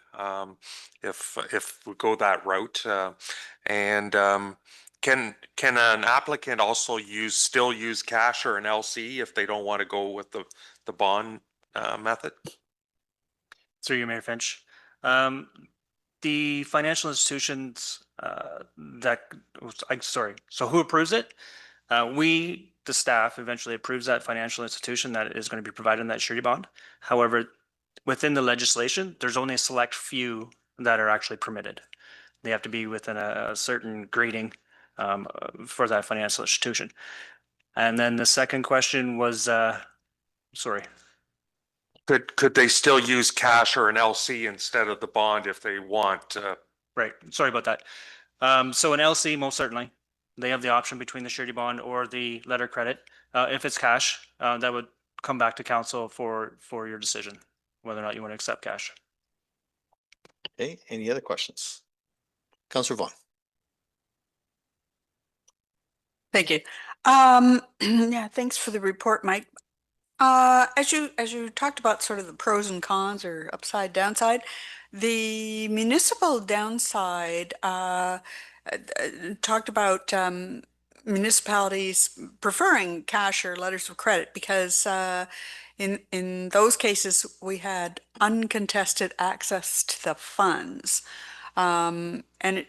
Speaker 7: if we go that route? And can an applicant also still use cash or an LC if they don't want to go with the bond method?
Speaker 13: Through you, Mayor Finch. The financial institutions so who approves it? We, the staff, eventually approves that financial institution that is going to be providing that surety bond. However, within the legislation, there's only a select few that are actually permitted. They have to be within a certain grading for that financial institution. And then the second question was,
Speaker 7: Could they still use cash or an LC instead of the bond if they want?
Speaker 13: Right. Sorry about that. So an LC, most certainly. They have the option between the surety bond or the letter of credit. If it's cash, that would come back to council for your decision, whether or not you want to accept cash.
Speaker 4: Okay, any other questions? Councillor Vaughn.
Speaker 6: Thank you. Yeah, thanks for the report, Mike. As you talked about sort of the pros and cons or upside downside, the municipal downside talked about municipalities preferring cash or letters of credit because in those cases we had uncontested access to the funds. And it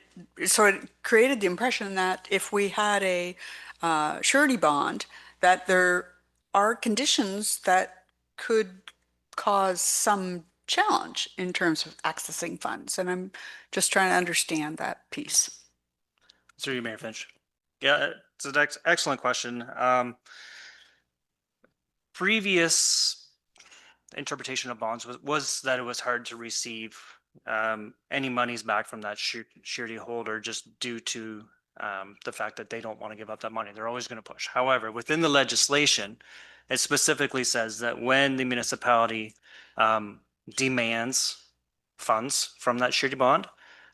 Speaker 6: created the impression that if we had a surety bond, that there are conditions that could cause some challenge in terms of accessing funds. And I'm just trying to understand that piece.
Speaker 13: Through you, Mayor Finch. Yeah, it's an excellent question. Previous interpretation of bonds was that it was hard to receive any monies back from that surety holder just due to the fact that they don't want to give up that money. They're always going to push. However, within the legislation, it specifically says that when the municipality demands funds from that surety bond,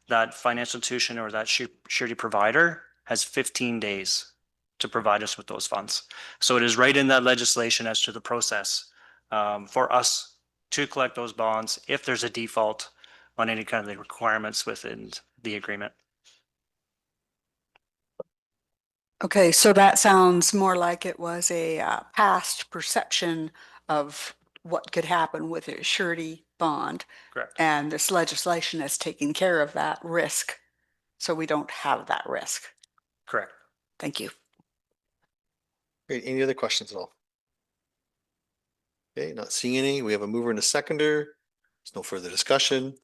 Speaker 13: that financial institution or that surety provider has 15 days to provide us with those funds. So it is right in that legislation as to the process for us to collect those bonds if there's a default on any kind of the requirements within the agreement.
Speaker 6: Okay, so that sounds more like it was a past perception of what could happen with a surety bond.
Speaker 13: Correct.
Speaker 6: And this legislation has taken care of that risk. So we don't have that risk.
Speaker 13: Correct.
Speaker 6: Thank you.
Speaker 4: Great. Any other questions at all? Okay, not seeing any. We have a mover and a seconder. There's no further discussion.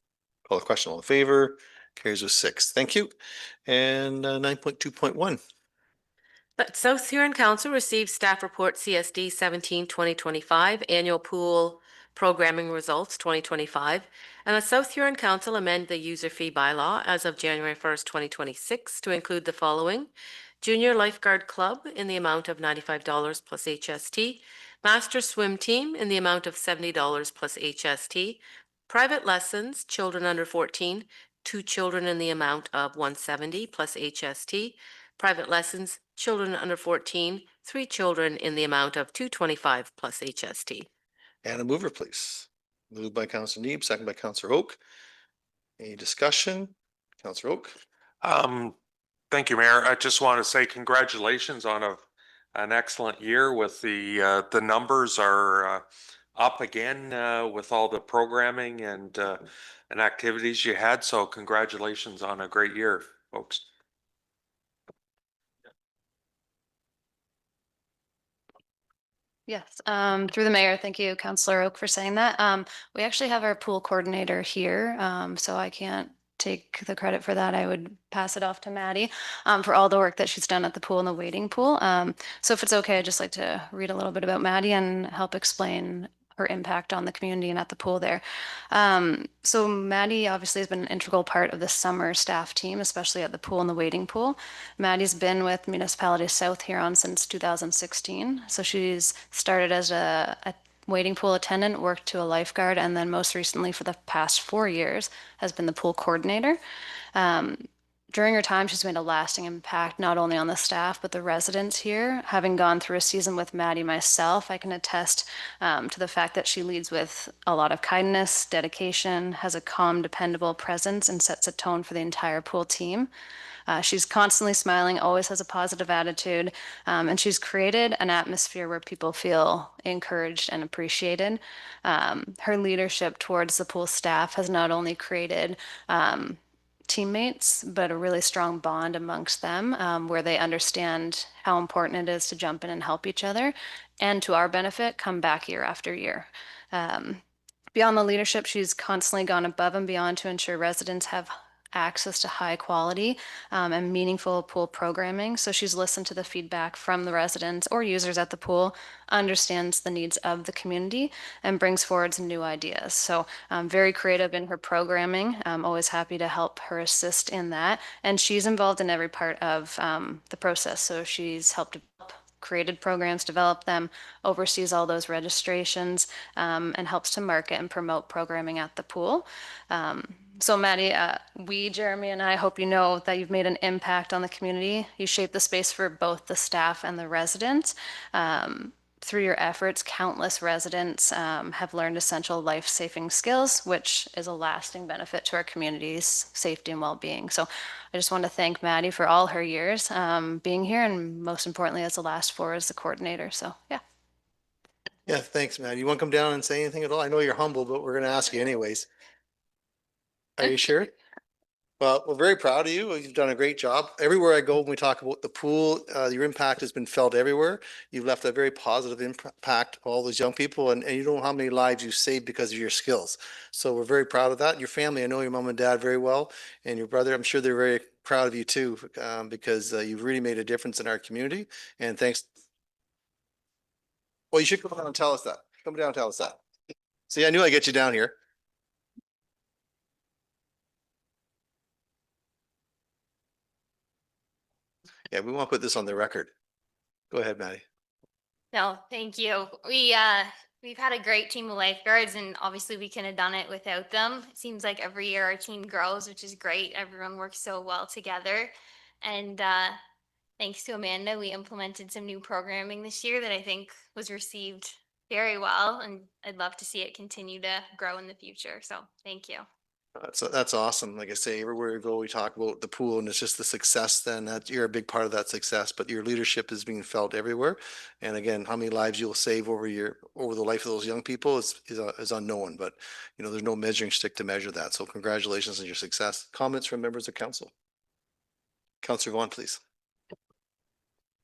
Speaker 4: Call the question. All in favor? Carries with 6. Thank you. And 9.2.1.
Speaker 10: But South Huron Council received staff report CSD 17-2025 annual pool programming results 2025, and the South Huron Council amend the user fee bylaw as of January 1st, 2026 to include the following: Junior Lifeguard Club in the amount of $95 plus HST, Master Swim Team in the amount of $70 plus HST, private lessons, children under 14, 2 children in the amount of $170 plus HST, private lessons, children under 14, 3 children in the amount of $225 plus HST.
Speaker 4: And a mover, please. Moved by Councillor Neeb, second by Councillor Oak. Any discussion? Councillor Oak?
Speaker 7: Thank you, Mayor. I just want to say congratulations on an excellent year with the numbers are up again with all the programming and activities you had. So congratulations on a great year, folks.
Speaker 15: Yes, through the mayor, thank you, Councillor Oak, for saying that. We actually have our pool coordinator here, so I can't take the credit for that. I would pass it off to Maddie for all the work that she's done at the pool and the wading pool. So if it's okay, I'd just like to read a little bit about Maddie and help explain her impact on the community and at the pool there. So Maddie obviously has been an integral part of the summer staff team, especially at the pool and the wading pool. Maddie's been with Municipality South Huron since 2016. So she's started as a wading pool attendant, worked to a lifeguard, and then most recently for the past 4 years has been the pool coordinator. During her time, she's made a lasting impact not only on the staff, but the residents here. Having gone through a season with Maddie myself, I can attest to the fact that she leads with a lot of kindness, dedication, has a calm, dependable presence, and sets a tone for the entire pool team. She's constantly smiling, always has a positive attitude, and she's created an atmosphere where people feel encouraged and appreciated. Her leadership towards the pool staff has not only created teammates, but a really strong bond amongst them where they understand how important it is to jump in and help each other, and to our benefit, come back year after year. Beyond the leadership, she's constantly gone above and beyond to ensure residents have access to high quality and meaningful pool programming. So she's listened to the feedback from the residents or users at the pool, understands the needs of the community, and brings forward some new ideas. So very creative in her programming. I'm always happy to help her assist in that. And she's involved in every part of the process. So she's helped develop, created programs, develop them, oversees all those registrations, and helps to market and promote programming at the pool. So Maddie, Jeremy and I hope you know that you've made an impact on the community. You shaped the space for both the staff and the residents. Through your efforts, countless residents have learned essential life-saving skills, which is a lasting benefit to our community's safety and well-being. So I just want to thank Maddie for all her years being here, and most importantly, as the last 4 as the coordinator. So yeah.
Speaker 4: Yeah, thanks, Matt. You want to come down and say anything at all? I know you're humble, but we're going to ask you anyways. Are you sure? Well, we're very proud of you. You've done a great job. Everywhere I go, when we talk about the pool, your impact has been felt everywhere. You've left a very positive impact on all those young people, and you don't know how many lives you've saved because of your skills. So we're very proud of that. Your family, I know your mom and dad very well, and your brother, I'm sure they're very proud of you too, because you've really made a difference in our community. And thanks. Well, you should come down and tell us that. Come down and tell us that. See, I knew I'd get you down here. Yeah, we want to put this on the record. Go ahead, Maddie.
Speaker 16: No, thank you. We've had a great team of lifeguards, and obviously we couldn't have done it without them. It seems like every year our team grows, which is great. Everyone works so well together. And thanks to Amanda, we implemented some new programming this year that I think was received very well, and I'd love to see it continue to grow in the future. So thank you.
Speaker 4: That's awesome. Like I say, everywhere we go, we talk about the pool, and it's just the success. Then that you're a big part of that success. But your leadership is being felt everywhere. And again, how many lives you'll save over the life of those young people is unknown. But you know, there's no measuring stick to measure that. So congratulations on your success. Comments from members of council. Councillor Vaughn, please.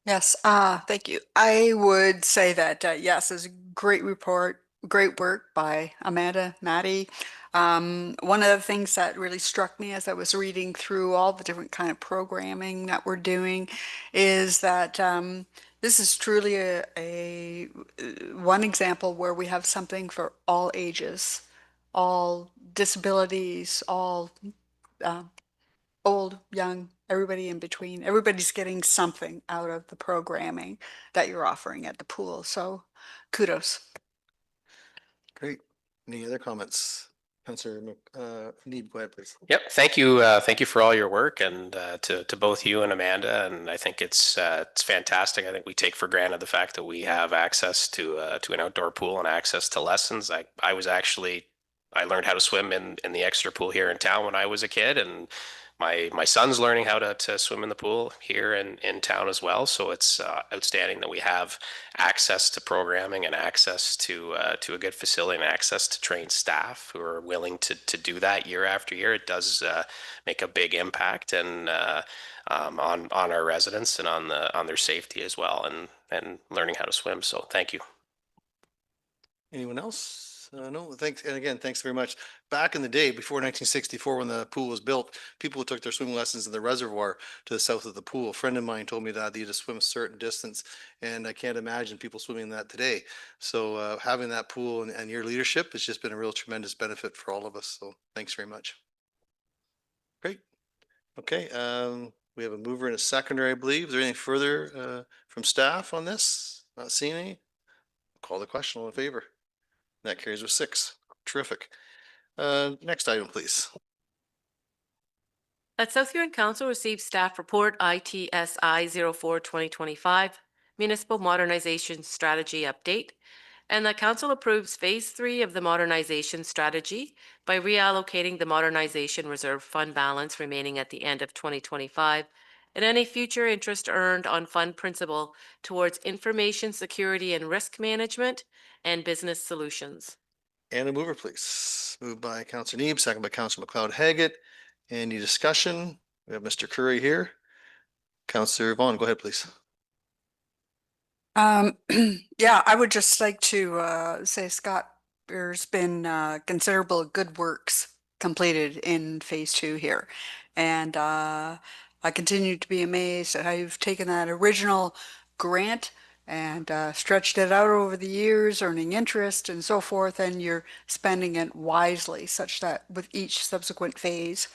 Speaker 6: Yes, thank you. I would say that, yes, it's a great report, great work by Amanda, Maddie. One of the things that really struck me as I was reading through all the different kind of programming that we're doing is that this is truly a one example where we have something for all ages, all disabilities, all old, young, everybody in between. Everybody's getting something out of the programming that you're offering at the pool. So kudos.
Speaker 4: Great. Any other comments? Councillor Need, go ahead, please.
Speaker 5: Yep. Thank you. Thank you for all your work, and to both you and Amanda. And I think it's fantastic. I think we take for granted the fact that we have access to an outdoor pool and access to lessons. I learned how to swim in the extra pool here in town when I was a kid, and my son's learning how to swim in the pool here in town as well. So it's outstanding that we have access to programming and access to a good facility and access to trained staff who are willing to do that year after year. It does make a big impact and on our residents and on their safety as well, and learning how to swim. So thank you.
Speaker 4: Anyone else? No, thanks. And again, thanks very much. Back in the day, before 1964, when the pool was built, people took their swimming lessons in the reservoir to the south of the pool. A friend of mine told me that they had to swim a certain distance, and I can't imagine people swimming that today. So having that pool and your leadership has just been a real tremendous benefit for all of us. So thanks very much. Great. Okay. We have a mover and a seconder, I believe. Is there anything further from staff on this? Not seeing any. Call the question. All in favor? That carries with 6. Terrific. Next item, please.
Speaker 10: That South Huron Council received staff report ITSI 04-2025 Municipal Modernization Strategy Update, and that Council approves Phase 3 of the Modernization Strategy by reallocating the Modernization Reserve Fund balance remaining at the end of 2025 and any future interest earned on fund principal towards information security and risk management and business solutions.
Speaker 4: And a mover, please. Moved by Councillor Neeb, second by Councillor McLeod-Haggett. Any discussion? We have Mr. Curry here. Councillor Vaughn, go ahead, please.
Speaker 6: Yeah, I would just like to say, Scott, there's been considerable good works completed in Phase 2 here. And I continue to be amazed at how you've taken that original grant and stretched it out over the years, earning interest and so forth, and you're spending it wisely such that with each subsequent phase,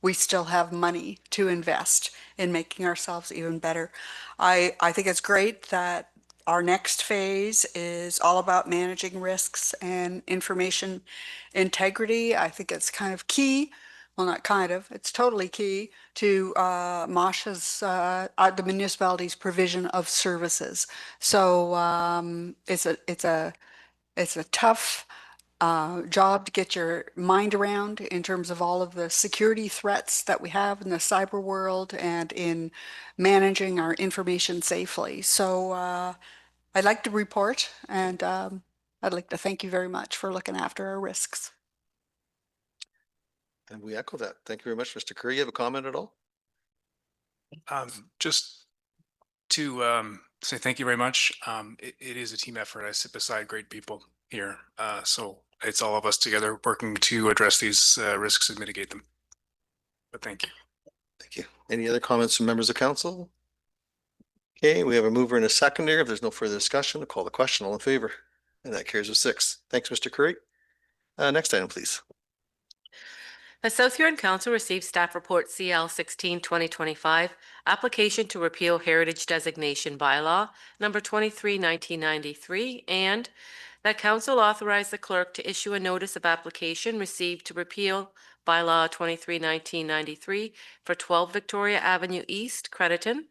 Speaker 6: we still have money to invest in making ourselves even better. I think it's great that our next phase is all about managing risks and information integrity. I think it's kind of key. Well, not kind of, it's totally key to MASHA's, the municipality's provision of services. So it's a tough job to get your mind around in terms of all of the security threats that we have in the cyber world and in managing our information safely. So I'd like to report, and I'd like to thank you very much for looking after our risks.
Speaker 4: And we echo that. Thank you very much, Mr. Curry. You have a comment at all?
Speaker 17: Just to say thank you very much. It is a team effort. I sit beside great people here. So it's all of us together working to address these risks and mitigate them. But thank you.
Speaker 4: Thank you. Any other comments from members of council? Okay, we have a mover and a seconder. If there's no further discussion, I'll call the question. All in favor? And that carries with 6. Thanks, Mr. Curry. Next item, please.
Speaker 10: The South Huron Council received staff report CL 16/2025, application to repeal heritage designation bylaw number 23/1993, and that council authorized the clerk to issue a notice of application received to repeal bylaw 23/1993 for 12 Victoria Avenue East, Crediton,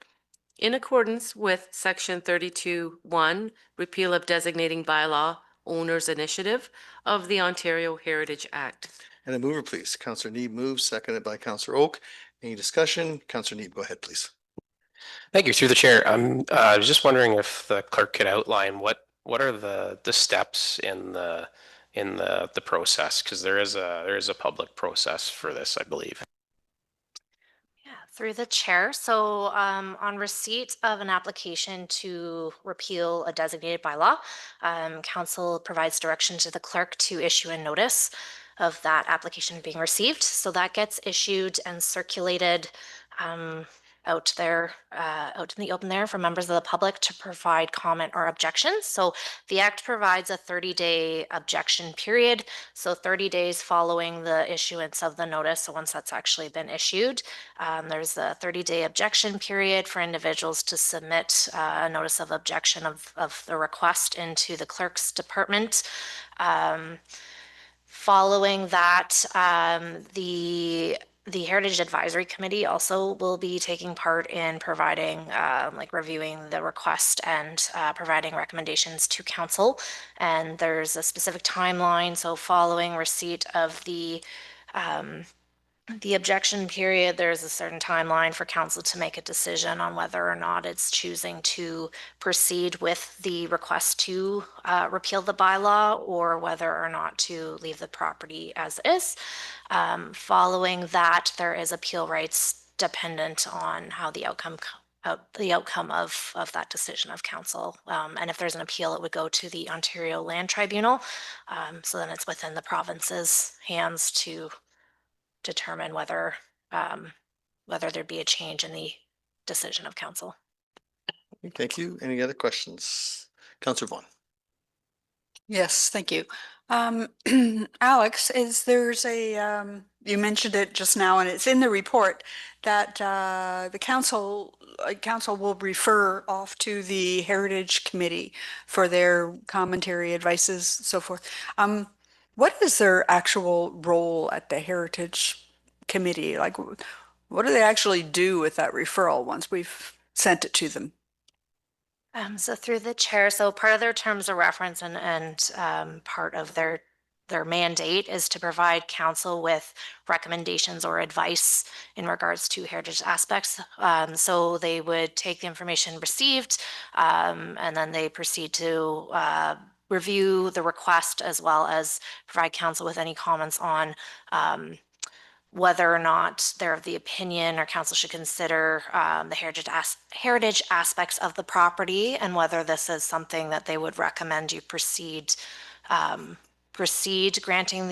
Speaker 10: in accordance with section 32(1), repeal of designating bylaw owners initiative of the Ontario Heritage Act.
Speaker 4: And a mover, please. Councillor Neeb moves, seconded by Councillor Oak. Any discussion? Councillor Neeb, go ahead, please.
Speaker 5: Thank you. Through the chair, I was just wondering if the clerk could outline what are the steps in the process, because there is a public process for this, I believe.
Speaker 14: Yeah, through the chair. So on receipt of an application to repeal a designated bylaw, council provides direction to the clerk to issue a notice of that application being received. So that gets issued and circulated out there, out in the open there for members of the public to provide comment or objections. So the Act provides a 30-day objection period. So 30 days following the issuance of the notice, so once that's actually been issued, there's a 30-day objection period for individuals to submit a notice of objection of the request into the clerk's department. Following that, the Heritage Advisory Committee also will be taking part in providing, like reviewing the request and providing recommendations to council. And there's a specific timeline. So following receipt of the objection period, there's a certain timeline for council to make a decision on whether or not it's choosing to proceed with the request to repeal the bylaw or whether or not to leave the property as is. Following that, there is appeal rights dependent on how the outcome of that decision of council. And if there's an appeal, it would go to the Ontario Land Tribunal. So then it's within the province's hands to determine whether there'd be a change in the decision of council.
Speaker 4: Thank you. Any other questions? Councillor Vaughan.
Speaker 6: Yes, thank you. Alex, there's you mentioned it just now and it's in the report that the council will refer off to the Heritage Committee for their commentary, advices, so forth. What is their actual role at the Heritage Committee? Like, what do they actually do with that referral once we've sent it to them?
Speaker 14: So through the chair, so part of their terms of reference and part of their mandate is to provide council with recommendations or advice in regards to heritage aspects. So they would take the information received and then they proceed to review the request as well as provide council with any comments on whether or not they're of the opinion or council should consider the heritage aspects of the property and whether this is something that they would recommend you proceed granting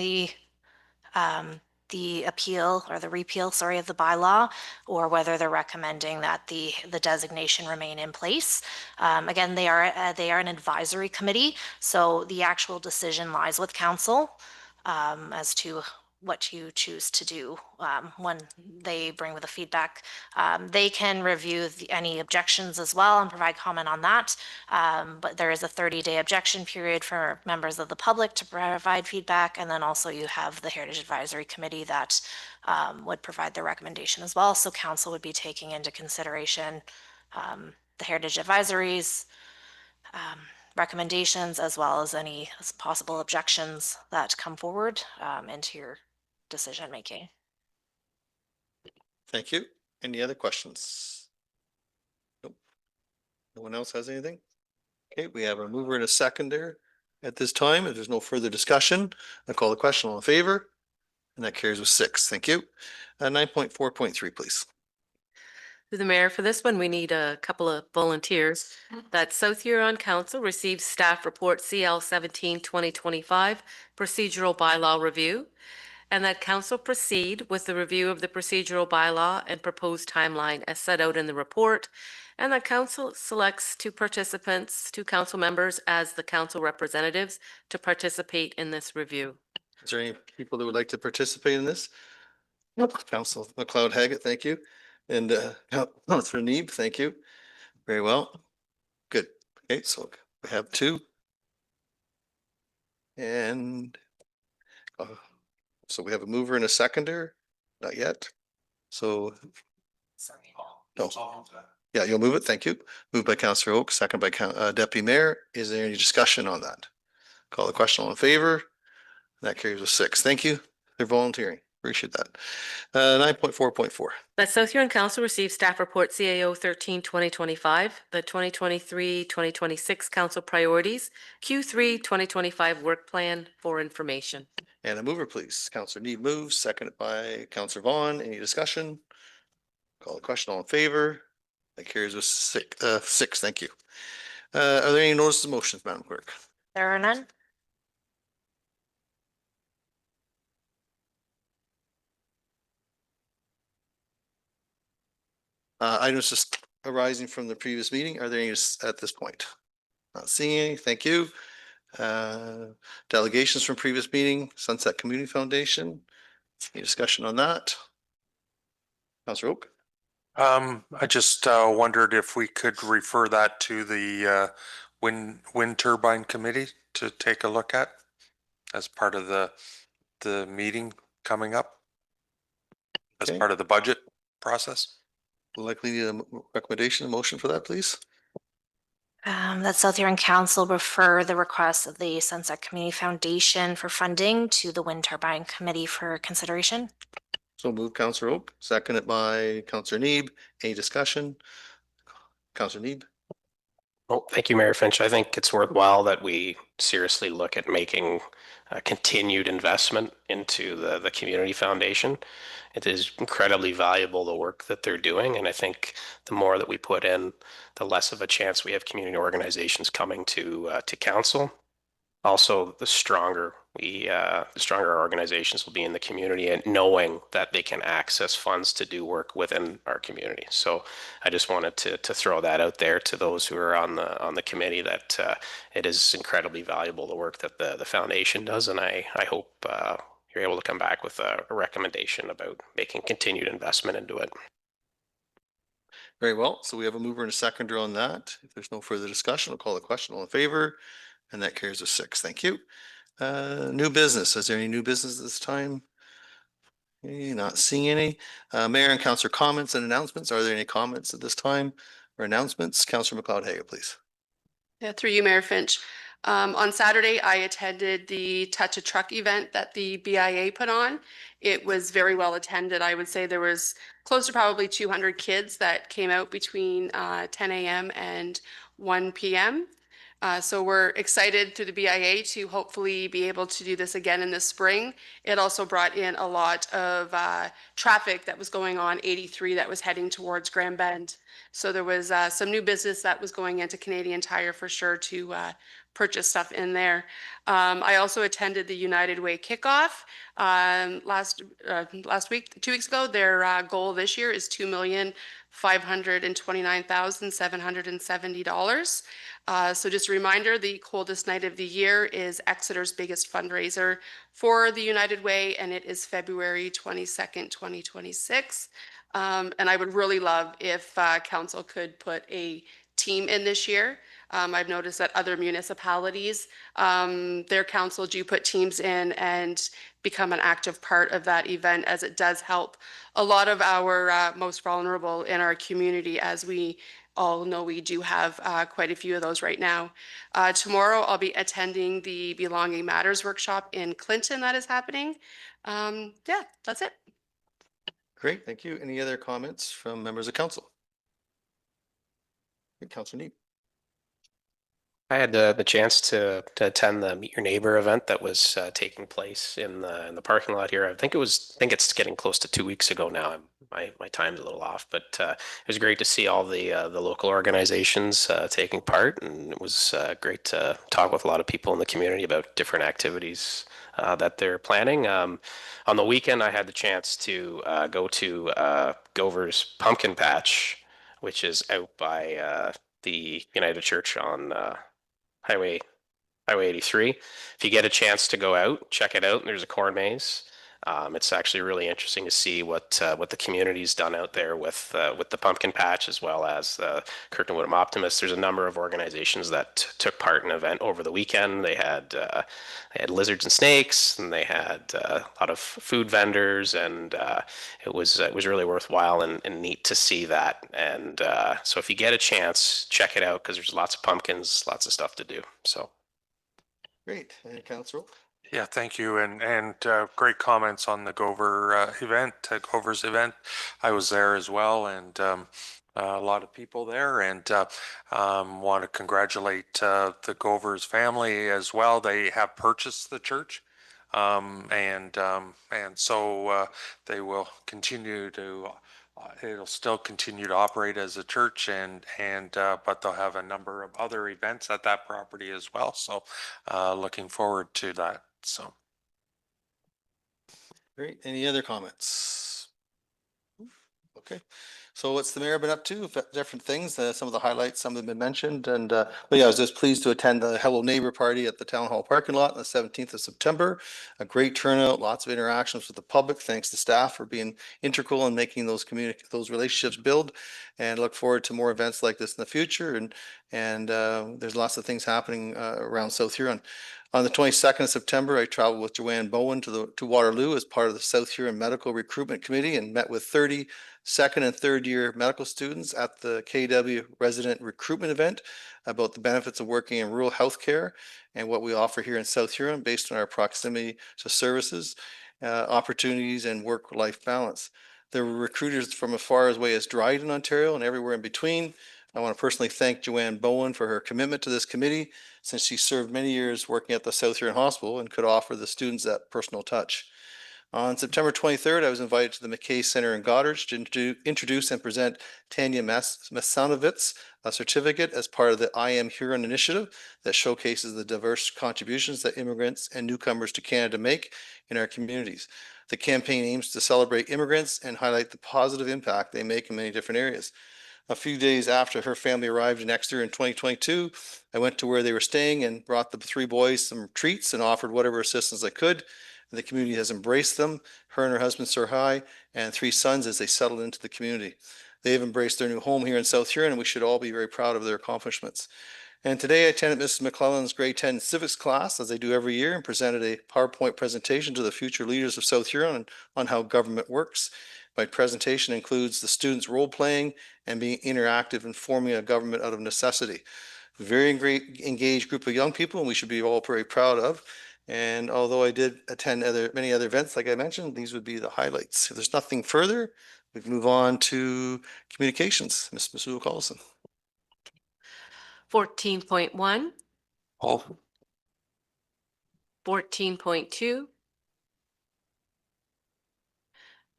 Speaker 14: the appeal or the repeal, sorry, of the bylaw, or whether they're recommending that the designation remain in place. Again, they are an advisory committee, so the actual decision lies with council as to what you choose to do when they bring with the feedback. They can review any objections as well and provide comment on that. But there is a 30-day objection period for members of the public to provide feedback. And then also you have the Heritage Advisory Committee that would provide their recommendation as well. So council would be taking into consideration the Heritage Advisories, recommendations, as well as any possible objections that come forward into your decision making.
Speaker 4: Thank you. Any other questions? Nope. No one else has anything? Okay, we have a mover and a seconder at this time. If there's no further discussion, I call the question. All in favor? And that carries with 6. Thank you. 9.4.3, please.
Speaker 10: Through the mayor, for this one, we need a couple of volunteers. That South Huron Council receives staff report CL 17/2025 procedural bylaw review, and that council proceed with the review of the procedural bylaw and proposed timeline as set out in the report, and that council selects two participants, two council members as the council representatives to participate in this review.
Speaker 4: Is there any people that would like to participate in this? Council McLeod Haggett, thank you. And Councilor Neeb, thank you. Very well. Good. Okay, so we have 2. And so we have a mover and a seconder? Not yet. So no. Yeah, you'll move it. Thank you. Moved by Councilor Oak, second by Deputy Mayor. Is there any discussion on that? Call the question. All in favor? That carries with 6. Thank you. They're volunteering. Appreciate that. 9.4.4.
Speaker 10: That South Huron Council receives staff report CAO 13/2025, the 2023-2026 council priorities, Q3 2025 work plan for information.
Speaker 4: And a mover, please. Councilor Neeb moves, seconded by Councilor Vaughn. Any discussion? Call the question. All in favor? That carries with 6. Thank you. Are there any notices of motions, Madam Clerk?
Speaker 14: There are none.
Speaker 4: Items just arising from the previous meeting. Are there any at this point? Not seeing any. Thank you. Delegations from previous meeting, Sunset Community Foundation. Any discussion on that? Councilor Oak?
Speaker 7: I just wondered if we could refer that to the wind turbine committee to take a look at as part of the meeting coming up, as
Speaker 4: Okay.
Speaker 7: part of the budget process.
Speaker 4: Likely need a recommendation, a motion for that, please.
Speaker 14: That South Huron Council refer the request of the Sunset Community Foundation for funding to the Wind Turbine Committee for consideration.
Speaker 4: So move Councilor Oak, seconded by Councilor Neeb. Any discussion? Councilor Neeb?
Speaker 5: Well, thank you, Mayor Finch. I think it's worthwhile that we seriously look at making a continued investment into the community foundation. It is incredibly valuable, the work that they're doing. And I think the more that we put in, the less of a chance we have community organizations coming to council. Also, the stronger our organizations will be in the community and knowing that they can access funds to do work within our community. So I just wanted to throw that out there to those who are on the committee, that it is incredibly valuable, the work that the foundation does. And I hope you're able to come back with a recommendation about making continued investment into it.
Speaker 4: Very well. So we have a mover and a seconder on that. If there's no further discussion, I'll call the question. All in favor? And that carries with 6. Thank you. New business. Is there any new business this time? Okay, not seeing any. Mayor and Councilor comments and announcements. Are there any comments at this time or announcements? Councilor McLeod Haggett, please.
Speaker 9: Yeah, through you, Mayor Finch. On Saturday, I attended the Touch a Truck event that the BIA put on. It was very well attended. I would say there was close to probably 200 kids that came out between 10 a.m. and 1 p.m. So we're excited through the BIA to hopefully be able to do this again in the spring. It also brought in a lot of traffic that was going on 83 that was heading towards Grand Bend. So there was some new business that was going into Canadian Tire for sure to purchase stuff in there. I also attended the United Way kickoff last week, 2 weeks ago. Their goal this year is $2,529,770. So just a reminder, the coldest night of the year is Exeter's biggest fundraiser for the United Way, and it is February 22nd, 2026. And I would really love if council could put a team in this year. I've noticed that other municipalities, their council do put teams in and become an active part of that event, as it does help a lot of our most vulnerable in our community. As we all know, we do have quite a few of those right now. Tomorrow, I'll be attending the Belonging Matters workshop in Clinton that is happening. Yeah, that's it.
Speaker 4: Great, thank you. Any other comments from members of council? Councilor Neeb.
Speaker 5: I had the chance to attend the Meet Your Neighbor event that was taking place in the parking lot here. I think it's getting close to 2 weeks ago now. My time's a little off, but it was great to see all the local organizations taking part, and it was great to talk with a lot of people in the community about different activities that they're planning. On the weekend, I had the chance to go to Gover's Pumpkin Patch, which is out by the United Church on Highway 83. If you get a chance to go out, check it out. There's a corn maze. It's actually really interesting to see what the community's done out there with the pumpkin patch, as well as Kirkland Woodham Optimists. There's a number of organizations that took part in an event over the weekend. They had lizards and snakes, and they had a lot of food vendors, and it was really worthwhile and neat to see that. And so if you get a chance, check it out, because there's lots of pumpkins, lots of stuff to do. So.
Speaker 4: Great. And Councillor Oak?
Speaker 7: Yeah, thank you. And great comments on the Gover's event. I was there as well, and a lot of people there, and want to congratulate the Gover's family as well. They have purchased the church. And so they will continue to it'll still continue to operate as a church, but they'll have a number of other events at that property as well. So looking forward to that. So
Speaker 4: Great. Any other comments? Okay. So what's the mayor been up to? Different things, some of the highlights, some have been mentioned. And but yeah, I was just pleased to attend the Hello Neighbor party at the Town Hall parking lot on the 17th of September. A great turnout, lots of interactions with the public. Thanks to staff for being integral in making those relationships build. And look forward to more events like this in the future. And there's lots of things happening around South Huron. On the 22nd of September, I traveled with Joanne Bowen to Waterloo as part of the South Huron Medical Recruitment Committee and met with 30 second and third year medical students at the KW resident recruitment event about the benefits of working in rural healthcare and what we offer here in South Huron based on our proximity to services, opportunities, and work-life balance. There were recruiters from as far away as Dryden, Ontario, and everywhere in between. I want to personally thank Joanne Bowen for her commitment to this committee, since she served many years working at the South Huron Hospital and could offer the students that personal touch. On September 23rd, I was invited to the McKay Center in Goderich to introduce and present Tanya Masanovitz, a certificate as part of the I Am Huron initiative that showcases the diverse contributions that immigrants and newcomers to Canada make in our communities. The campaign aims to celebrate immigrants and highlight the positive impact they make in many different areas. A few days after her family arrived in Exeter in 2022, I went to where they were staying and brought the three boys some treats and offered whatever assistance I could. The community has embraced them, her and her husband, Sir High, and three sons as they settled into the community. They have embraced their new home here in South Huron, and we should all be very proud of their accomplishments. And today I attended Mrs. McClellan's grade 10 civics class, as they do every year, and presented a PowerPoint presentation to the future leaders of South Huron on how government works. My presentation includes the students role playing and being interactive in forming a government out of necessity. Very engaged group of young people, and we should be all very proud of. And although I did attend many other events, like I mentioned, these would be the highlights. If there's nothing further, we can move on to communications. Ms. Masuda Collison.
Speaker 10: 14.1,
Speaker 7: all
Speaker 10: 14.2,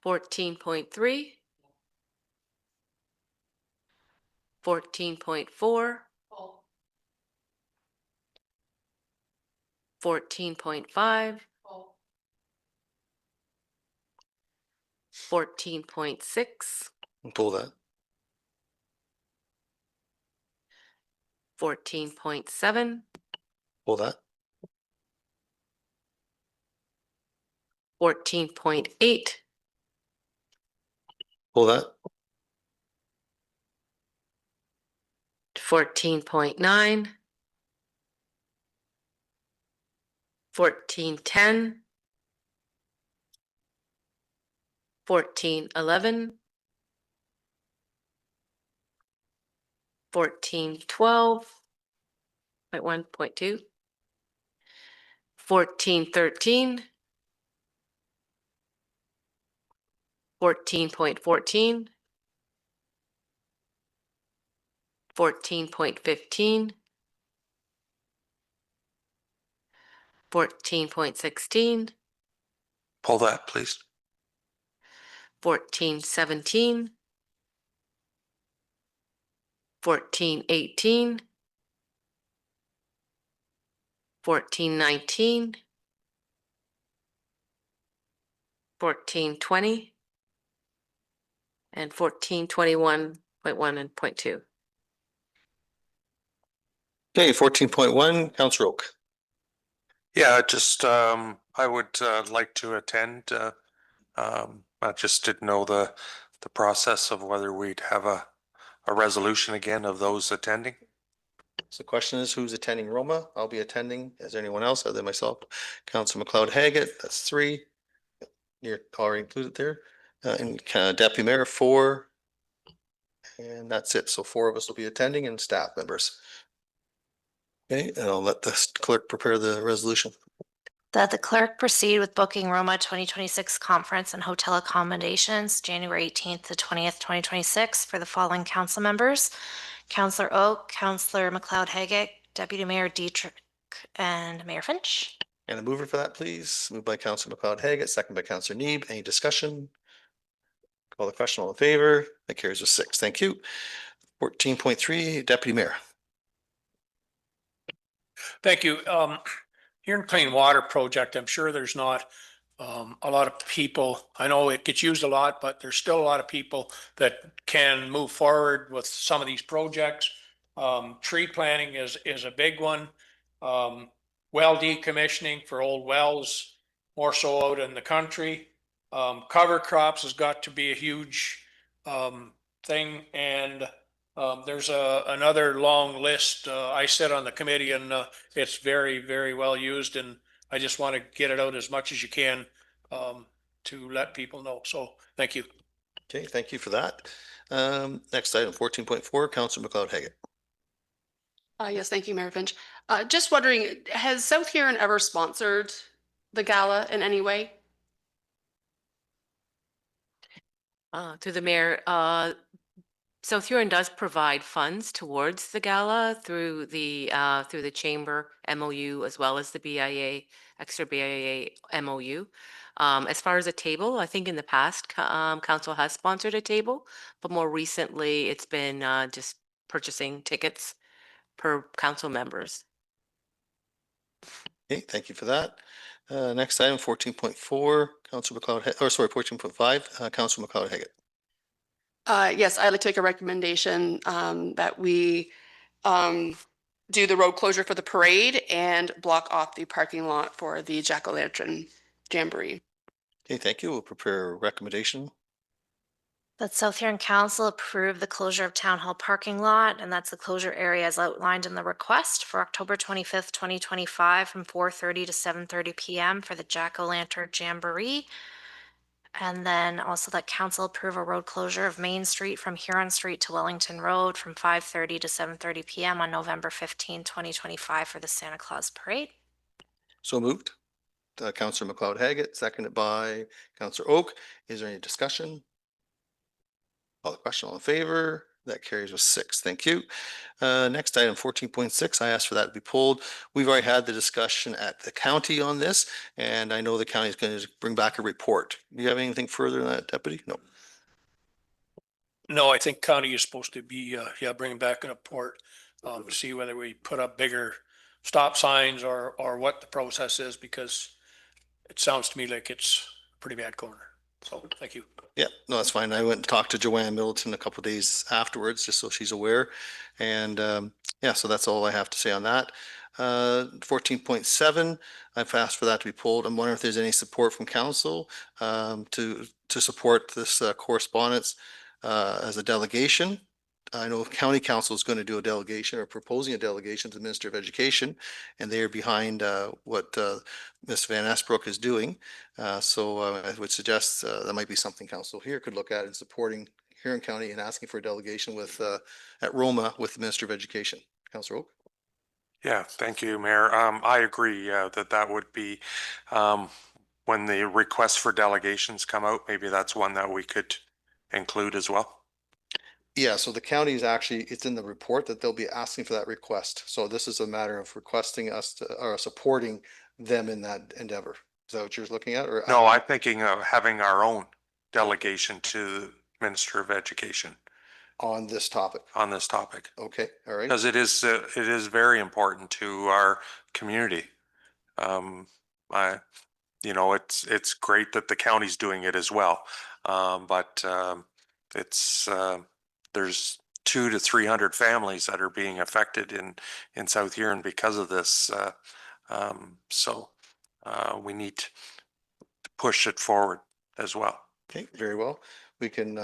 Speaker 10: 14.3, 14.4, 14.5, 14.6,
Speaker 4: Pull that.
Speaker 10: 14.7,
Speaker 4: Pull that.
Speaker 10: 14.8,
Speaker 4: Pull that.
Speaker 10: 14.9, 14.10, 14.11, 14.12.1.2, 14.13, 14.14, 14.15, 14.16,
Speaker 7: Pull that, please.
Speaker 10: 14.17, 14.18, 14.19, 14.20, and 14.21.1 and .2.
Speaker 4: Okay, 14.1, Councillor Oak.
Speaker 7: Yeah, just I would like to attend. I just didn't know the process of whether we'd have a resolution again of those attending.
Speaker 4: So the question is, who's attending Roma? I'll be attending. Is there anyone else other than myself? Councillor McLeod Haggett, that's 3. You're already included there. And Deputy Mayor, 4. And that's it. So 4 of us will be attending and staff members. Okay, and I'll let the clerk prepare the resolution.
Speaker 14: That the clerk proceed with booking Roma 2026 conference and hotel accommodations, January 18th to 20th, 2026 for the following council members: Councillor Oak, Councillor McLeod Haggett, Deputy Mayor Dietrich, and Mayor Finch.
Speaker 4: And a mover for that, please. Moved by Councillor McLeod Haggett, second by Councillor Neeb. Any discussion? Call the question, all in favor? That carries with 6. Thank you. 14.3, Deputy Mayor.
Speaker 8: Thank you. Here in Clean Water Project, I'm sure there's not a lot of people. I know it gets used a lot, but there's still a lot of people that can move forward with some of these projects. Tree planting is a big one. Well decommissioning for old wells, more so out in the country. Cover crops has got to be a huge thing, and there's another long list. I sit on the committee, and it's very, very well used, and I just want to get it out as much as you can to let people know. So thank you.
Speaker 4: Okay, thank you for that. Next item, 14.4, Councillor McLeod Haggett.
Speaker 9: Yes, thank you, Mayor Finch. Just wondering, has South Huron ever sponsored the gala in any way?
Speaker 10: To the mayor, South Huron does provide funds towards the gala through the chamber MOU as well as the BIA, extra BIA MOU. As far as a table, I think in the past, council has sponsored a table, but more recently it's been just purchasing tickets per council members.
Speaker 4: Okay, thank you for that. Next item, 14.4, Councillor McLeod, or sorry, 14.5, Councillor McLeod Haggett.
Speaker 9: Yes, I'd like to make a recommendation that we do the road closure for the parade and block off the parking lot for the Jack-o'-lantern jamboree.
Speaker 4: Okay, thank you. We'll prepare a recommendation.
Speaker 14: That South Huron Council approve the closure of Town Hall parking lot, and that's the closure area as outlined in the request for October 25th, 2025 from 4:30 to 7:30 p.m. for the Jack-o'-lantern Jamboree. And then also that council approve a road closure of Main Street from Huron Street to Wellington Road from 5:30 to 7:30 p.m. on November 15, 2025 for the Santa Claus Parade.
Speaker 4: So moved. Councillor McLeod Haggett, seconded by Councillor Oak. Is there any discussion? Call the question, all in favor? That carries with 6. Thank you. Next item, 14.6. I asked for that to be pulled. We've already had the discussion at the county on this, and I know the county is going to bring back a report. Do you have anything further on that, Deputy? No.
Speaker 8: No, I think county is supposed to be, bringing back a report to see whether we put up bigger stop signs or what the process is, because it sounds to me like it's a pretty bad corner. So thank you.
Speaker 4: Yeah, no, that's fine. I went and talked to Joanne Middleton a couple of days afterwards, just so she's aware. And yeah, so that's all I have to say on that. 14.7, I've asked for that to be pulled. I'm wondering if there's any support from council to support this correspondence as a delegation. I know county council is going to do a delegation or proposing a delegation to the Minister of Education, and they are behind what Ms. Van Esbrook is doing. So I would suggest that might be something council here could look at in supporting Huron County and asking for a delegation with at Roma with the Minister of Education. Councillor Oak.
Speaker 7: Yeah, thank you, Mayor. I agree that would be when the requests for delegations come out, maybe that's one that we could include as well.
Speaker 4: Yeah, so the county is actually, it's in the report that they'll be asking for that request. So this is a matter of requesting us to, or supporting them in that endeavor. Is that what you're looking at? Or
Speaker 7: No, I'm thinking of having our own delegation to the Minister of Education
Speaker 4: on this topic?
Speaker 7: on this topic.
Speaker 4: Okay, all right.
Speaker 7: Because it is very important to our community. I, it's great that the county's doing it as well. But it's, there's 200 to 300 families that are being affected in South Huron because of this. So we need to push it forward as well.
Speaker 4: Okay, very well. We can,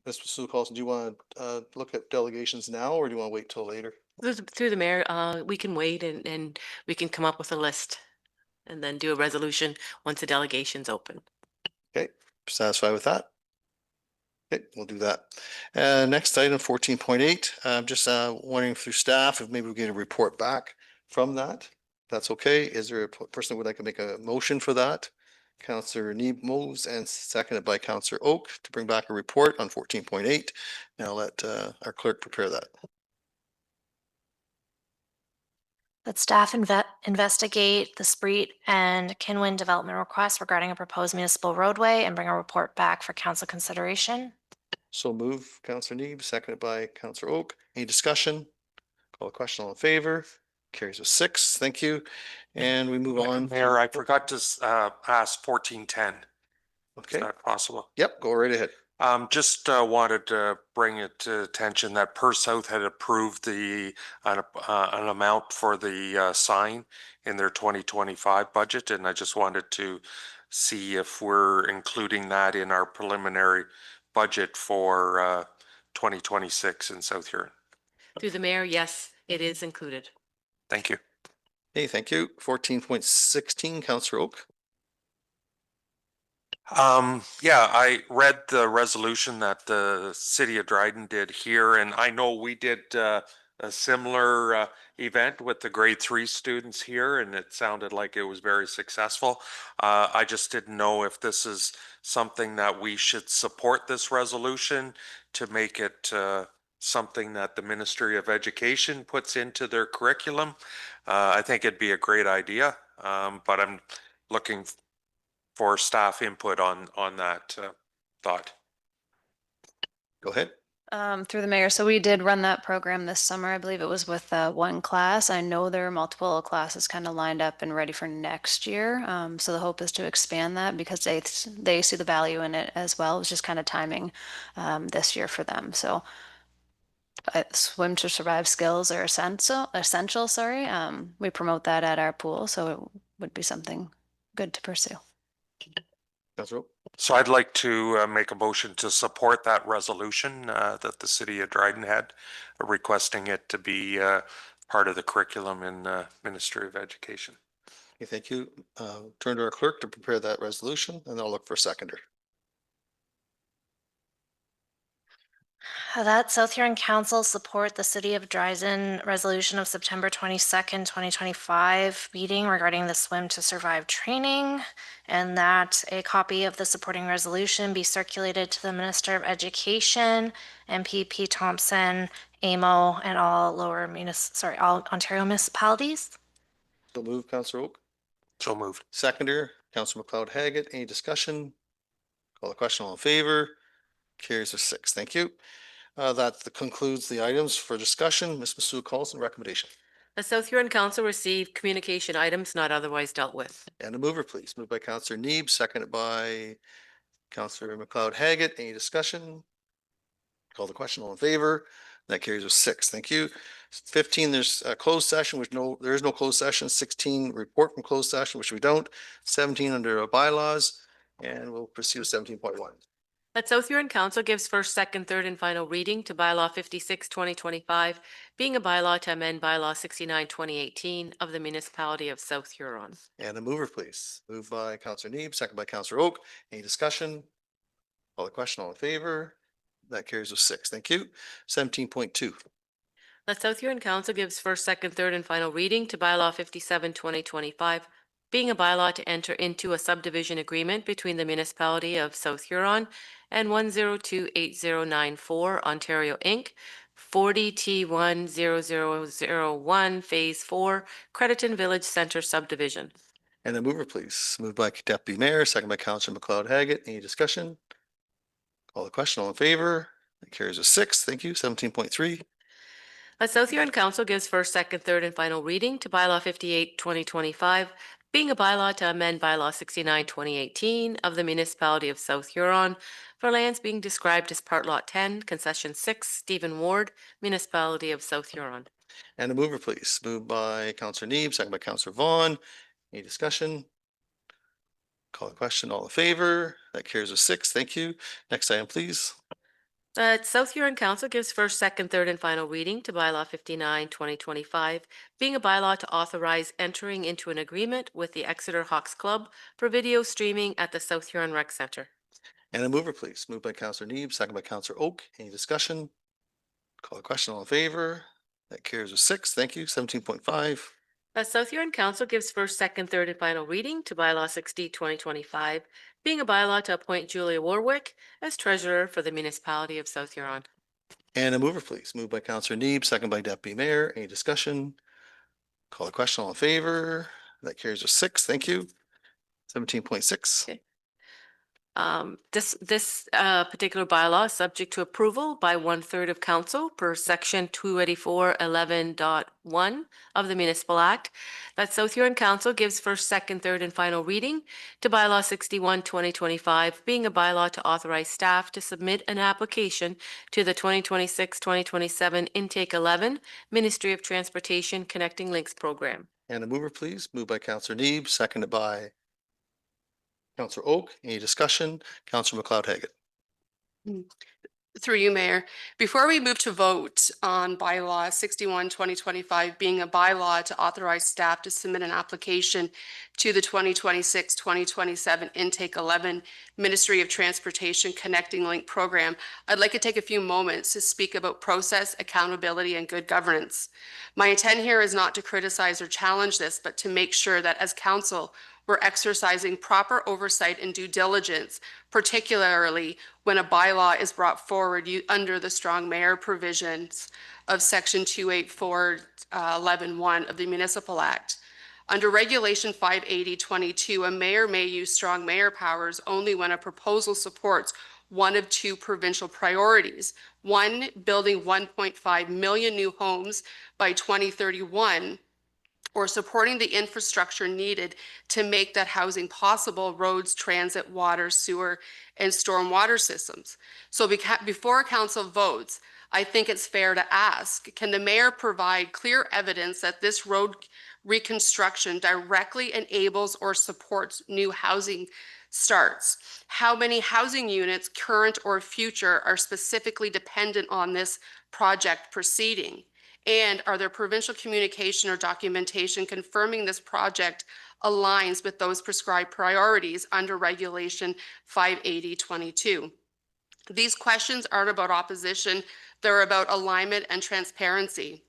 Speaker 4: Mr. Sue Carlson, do you want to look at delegations now, or do you want to wait till later?
Speaker 10: Through the mayor, we can wait and we can come up with a list and then do a resolution once the delegation's open.
Speaker 4: Okay, satisfied with that? Okay, we'll do that. Next item, 14.8, I'm just wondering through staff if maybe we get a report back from that. That's okay. Is there a person who would like to make a motion for that? Councillor Neeb moves and seconded by Councillor Oak to bring back a report on 14.8. And I'll let our clerk prepare that.
Speaker 14: That staff investigate the Spreet and Kinwin development requests regarding a proposed municipal roadway and bring a report back for council consideration.
Speaker 4: So move, Councillor Neeb, seconded by Councillor Oak. Any discussion? Call the question, all in favor? Carries with 6. Thank you. And we move on.
Speaker 7: Mayor, I forgot to ask 1410.
Speaker 4: Okay.
Speaker 7: Is that possible?
Speaker 4: Yep, go right ahead.
Speaker 7: Just wanted to bring it to attention that Per South had approved an amount for the sign in their 2025 budget, and I just wanted to see if we're including that in our preliminary budget for 2026 in South Huron.
Speaker 10: Through the mayor, yes, it is included.
Speaker 7: Thank you.
Speaker 4: Hey, thank you. 14.16, Councillor Oak.
Speaker 7: Yeah, I read the resolution that the city of Dryden did here, and I know we did a similar event with the grade 3 students here, and it sounded like it was very successful. I just didn't know if this is something that we should support this resolution to make it something that the Ministry of Education puts into their curriculum. I think it'd be a great idea, but I'm looking for staff input on that thought.
Speaker 4: Go ahead.
Speaker 15: Through the mayor. So we did run that program this summer. I believe it was with one class. I know there are multiple classes kind of lined up and ready for next year. So the hope is to expand that because they see the value in it as well. It was just kind of timing this year for them. So swim to survive skills are essential. Sorry. We promote that at our pool, so it would be something good to pursue.
Speaker 7: So I'd like to make a motion to support that resolution that the city of Dryden had, requesting it to be part of the curriculum in Ministry of Education.
Speaker 4: Okay, thank you. Turn to our clerk to prepare that resolution, and I'll look for a seconder.
Speaker 14: That South Huron Council support the City of Dryden resolution of September 22nd, 2025 meeting regarding the Swim to Survive training, and that a copy of the supporting resolution be circulated to the Minister of Education, MPP Thompson, AMO, and all all Ontario municipalities.
Speaker 4: So move, Councillor Oak.
Speaker 7: So moved.
Speaker 4: Seconder, Councillor McLeod Haggett. Any discussion? Call the question, all in favor? Carries with 6. Thank you. That concludes the items for discussion. Ms. Sue Carlson, recommendation.
Speaker 10: The South Huron Council received communication items not otherwise dealt with.
Speaker 4: And a mover, please. Moved by Councillor Neeb, seconded by Councillor McLeod Haggett. Any discussion? Call the question, all in favor? That carries with 6. Thank you. 15, there's a closed session, which there is no closed session. 16, report from closed session, which we don't. 17 under bylaws, and we'll proceed with 17.1.
Speaker 10: That South Huron Council gives first, second, third, and final reading to Bylaw 56, 2025, being a bylaw to amend Bylaw 69, 2018 of the Municipality of South Huron.
Speaker 4: And a mover, please. Moved by Councillor Neeb, second by Councillor Oak. Any discussion? Call the question, all in favor? That carries with 6. Thank you. 17.2.
Speaker 10: The South Huron Council gives first, second, third, and final reading to Bylaw 57, 2025, being a bylaw to enter into a subdivision agreement between the Municipality of South Huron and 1028094 Ontario Inc., 40T10001 Phase 4 Crediton Village Centre subdivision.
Speaker 4: And a mover, please. Moved by Deputy Mayor, second by Councillor McLeod Haggett. Any discussion? Call the question. All in favor? That carries with 6. Thank you. 17.3.
Speaker 10: South Huron Council gives first, second, third, and final reading to bylaw 58, 2025, being a bylaw to amend bylaw 69, 2018 of the municipality of South Huron for lands being described as part lot 10, concession 6, Stephen Ward, municipality of South Huron.
Speaker 4: And a mover, please. Moved by Councillor Neeb, second by Councillor Vaughn. Any discussion? Call the question. All in favor? That carries with 6. Thank you. Next item, please.
Speaker 10: South Huron Council gives first, second, third, and final reading to bylaw 59, 2025, being a bylaw to authorize entering into an agreement with the Exeter Hawks Club for video streaming at the South Huron Rec Centre.
Speaker 4: And a mover, please. Moved by Councillor Neeb, second by Councillor Oak. Any discussion? Call the question. All in favor? That carries with 6. Thank you. 17.5.
Speaker 10: South Huron Council gives first, second, third, and final reading to bylaw 60, 2025, being a bylaw to appoint Julia Warwick as treasurer for the municipality of South Huron.
Speaker 4: And a mover, please. Moved by Councillor Neeb, second by Deputy Mayor. Any discussion? Call the question. All in favor? That carries with 6. Thank you. 17.6.
Speaker 10: Okay. This particular bylaw is subject to approval by 1/3 of council per section 284(11.1) of the Municipal Act. That South Huron Council gives first, second, third, and final reading to bylaw 61, 2025, being a bylaw to authorize staff to submit an application to the 2026-2027 Intake 11 Ministry of Transportation Connecting Links Program.
Speaker 4: And a mover, please. Moved by Councillor Neeb, seconded by Councillor Oak. Any discussion? Councillor McLeod Haggett.
Speaker 9: Through you, Mayor. Before we move to vote on bylaw 61, 2025, being a bylaw to authorize staff to submit an application to the 2026-2027 Intake 11 Ministry of Transportation Connecting Link Program, I'd like to take a few moments to speak about process, accountability, and good governance. My intent here is not to criticize or challenge this, but to make sure that as council, we're exercising proper oversight and due diligence, particularly when a bylaw is brought forward under the strong mayor provisions of section 284(11.1) of the Municipal Act. Under Regulation 580.22, a mayor may use strong mayor powers only when a proposal supports one of two provincial priorities. One, building 1.5 million new homes by 2031, or supporting the infrastructure needed to make that housing possible: roads, transit, water, sewer, and stormwater systems. So before council votes, I think it's fair to ask, can the mayor provide clear evidence that this road reconstruction directly enables or supports new housing starts? How many housing units, current or future, are specifically dependent on this project proceeding? And are there provincial communication or documentation confirming this project aligns with those prescribed priorities under Regulation 580.22? These questions aren't about opposition, they're about alignment and transparency.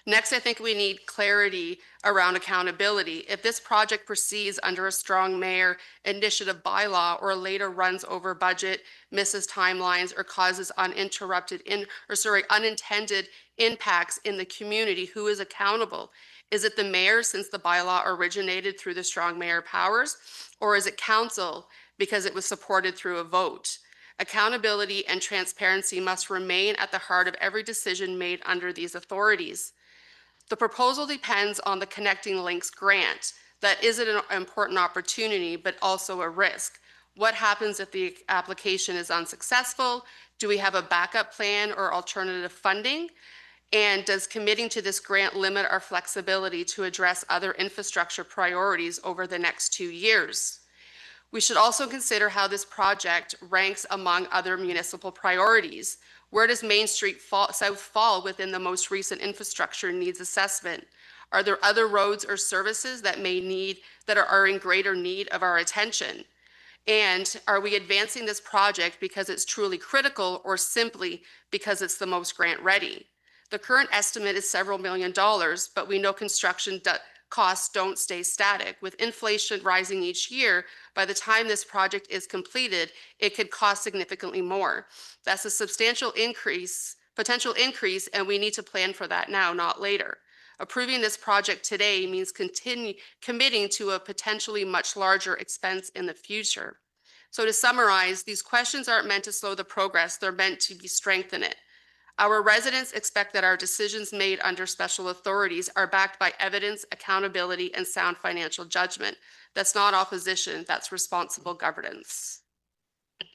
Speaker 9: Next, I think we need clarity around accountability. If this project proceeds under a strong mayor initiative bylaw or later runs over budget, misses timelines, or causes unintended impacts in the community, who is accountable? Is it the mayor, since the bylaw originated through the strong mayor powers, or is it council because it was supported through a vote? Accountability and transparency must remain at the heart of every decision made under these authorities. The proposal depends on the Connecting Links grant. That is an important opportunity, but also a risk. What happens if the application is unsuccessful? Do we have a backup plan or alternative funding? And does committing to this grant limit our flexibility to address other infrastructure priorities over the next 2 years? We should also consider how this project ranks among other municipal priorities. Where does Main Street South fall within the most recent infrastructure needs assessment? Are there other roads or services that are in greater need of our attention? And are we advancing this project because it's truly critical or simply because it's the most grant ready? The current estimate is several $1 million, but we know construction costs don't stay static. With inflation rising each year, by the time this project is completed, it could cost significantly more. That's a substantial potential increase, and we need to plan for that now, not later. Approving this project today means committing to a potentially much larger expense in the future. So to summarize, these questions aren't meant to slow the progress, they're meant to strengthen it. Our residents expect that our decisions made under special authorities are backed by evidence, accountability, and sound financial judgment. That's not opposition, that's responsible governance.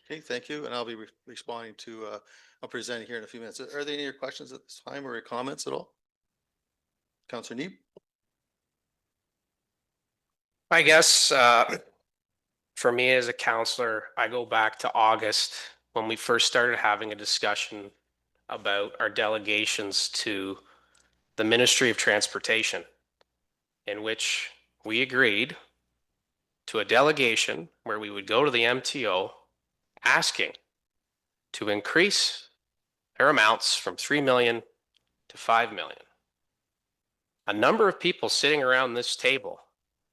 Speaker 4: Okay, thank you. And I'll be responding to, I'll present here in a few minutes. Are there any other questions at this time or comments at all? Councillor Neep?
Speaker 5: I guess for me as a counselor, I go back to August when we first started having a discussion about our delegations to the Ministry of Transportation, in which we agreed to a delegation where we would go to the MTO asking to increase their amounts from 3 million to 5 million. A number of people sitting around this table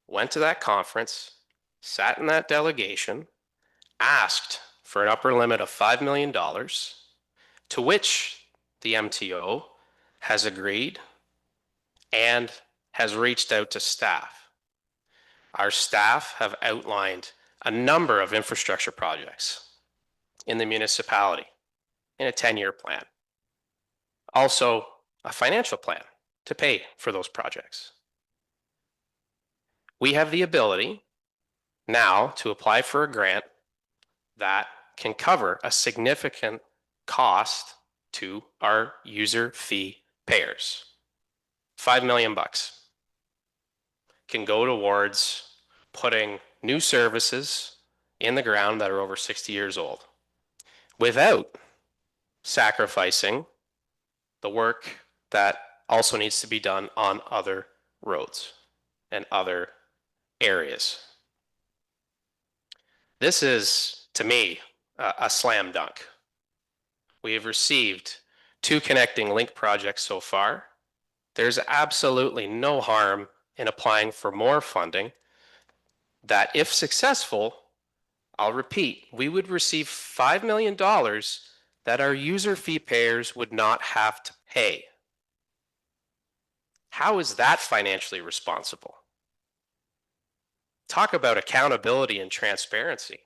Speaker 5: went to that conference, sat in that delegation, asked for an upper limit of $5 million, to which the MTO has agreed and has reached out to staff. Our staff have outlined a number of infrastructure projects in the municipality in a 10-year plan. Also, a financial plan to pay for those projects. We have the ability now to apply for a grant that can cover a significant cost to our user fee payers. 5 million bucks can go towards putting new services in the ground that are over 60 years old without sacrificing the work that also needs to be done on other roads and other areas. This is, to me, a slam dunk. We have received 2 connecting link projects so far. There's absolutely no harm in applying for more funding that, if successful, I'll repeat, we would receive $5 million that our user fee payers would not have to pay. How is that financially responsible? Talk about accountability and transparency.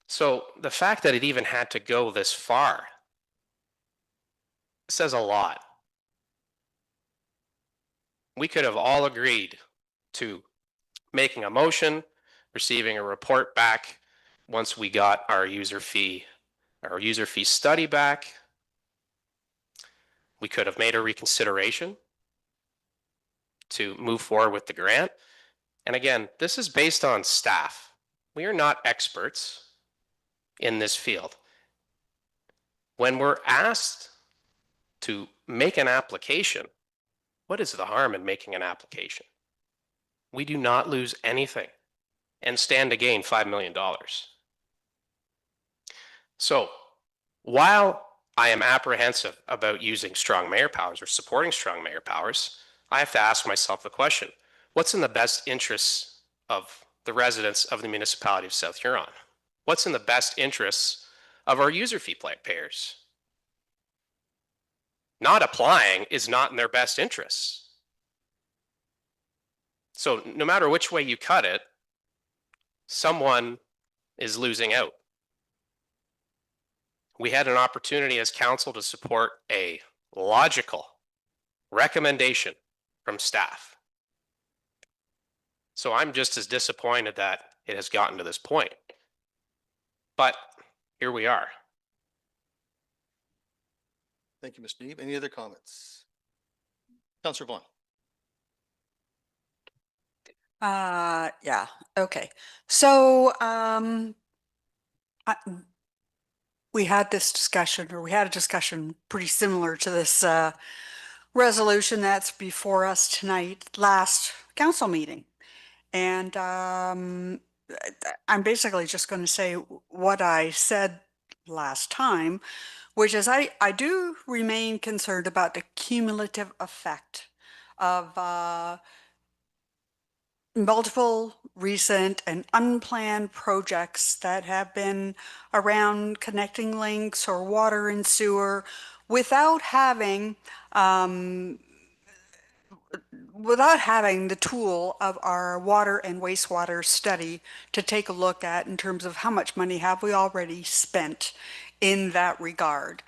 Speaker 5: So the fact that it even had to go this far says a lot. We could have all agreed to making a motion, receiving a report back once we got our user fee study back. We could have made a reconsideration to move forward with the grant. And again, this is based on staff. We are not experts in this field. When we're asked to make an application, what is the harm in making an application? We do not lose anything and stand to gain $5 million. So while I am apprehensive about using strong mayor powers or supporting strong mayor powers, I have to ask myself the question, what's in the best interests of the residents of the municipality of South Huron? What's in the best interests of our user fee payers? Not applying is not in their best interests. So no matter which way you cut it, someone is losing out. We had an opportunity as council to support a logical recommendation from staff. So I'm just as disappointed that it has gotten to this point. But here we are.
Speaker 4: Thank you, Mr. Neeb. Any other comments? Councillor Vaughn.
Speaker 6: Yeah, okay. So, we had this discussion, or we had a discussion pretty similar to this resolution that's before us tonight, last council meeting. And I'm basically just going to say what I said last time, which is I do remain concerned about the cumulative effect of multiple recent and unplanned projects that have been around connecting links or water and sewer, without having the tool of our water and wastewater study to take a look at in terms of how much money have we already spent in that regard.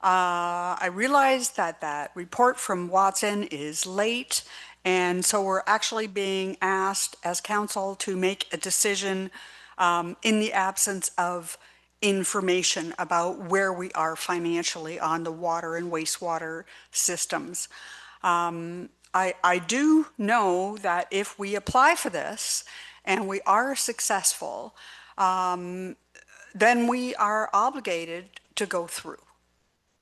Speaker 6: I realize that that report from Watson is late, and so we're actually being asked as council to make a decision in the absence of information about where we are financially on the water and wastewater systems. I do know that if we apply for this and we are successful, then we are obligated to go through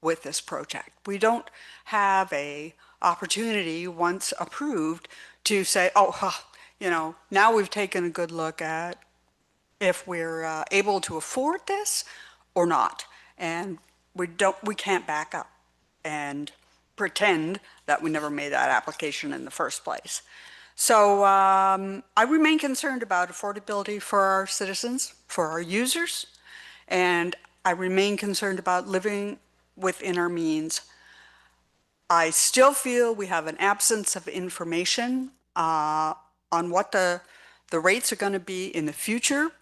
Speaker 6: with this project. We don't have a opportunity once approved to say, oh, you know, now we've taken a good look at if we're able to afford this or not. And we can't back up and pretend that we never made that application in the first place. So I remain concerned about affordability for our citizens, for our users, and I remain concerned about living within our means. I still feel we have an absence of information on what the rates are going to be in the future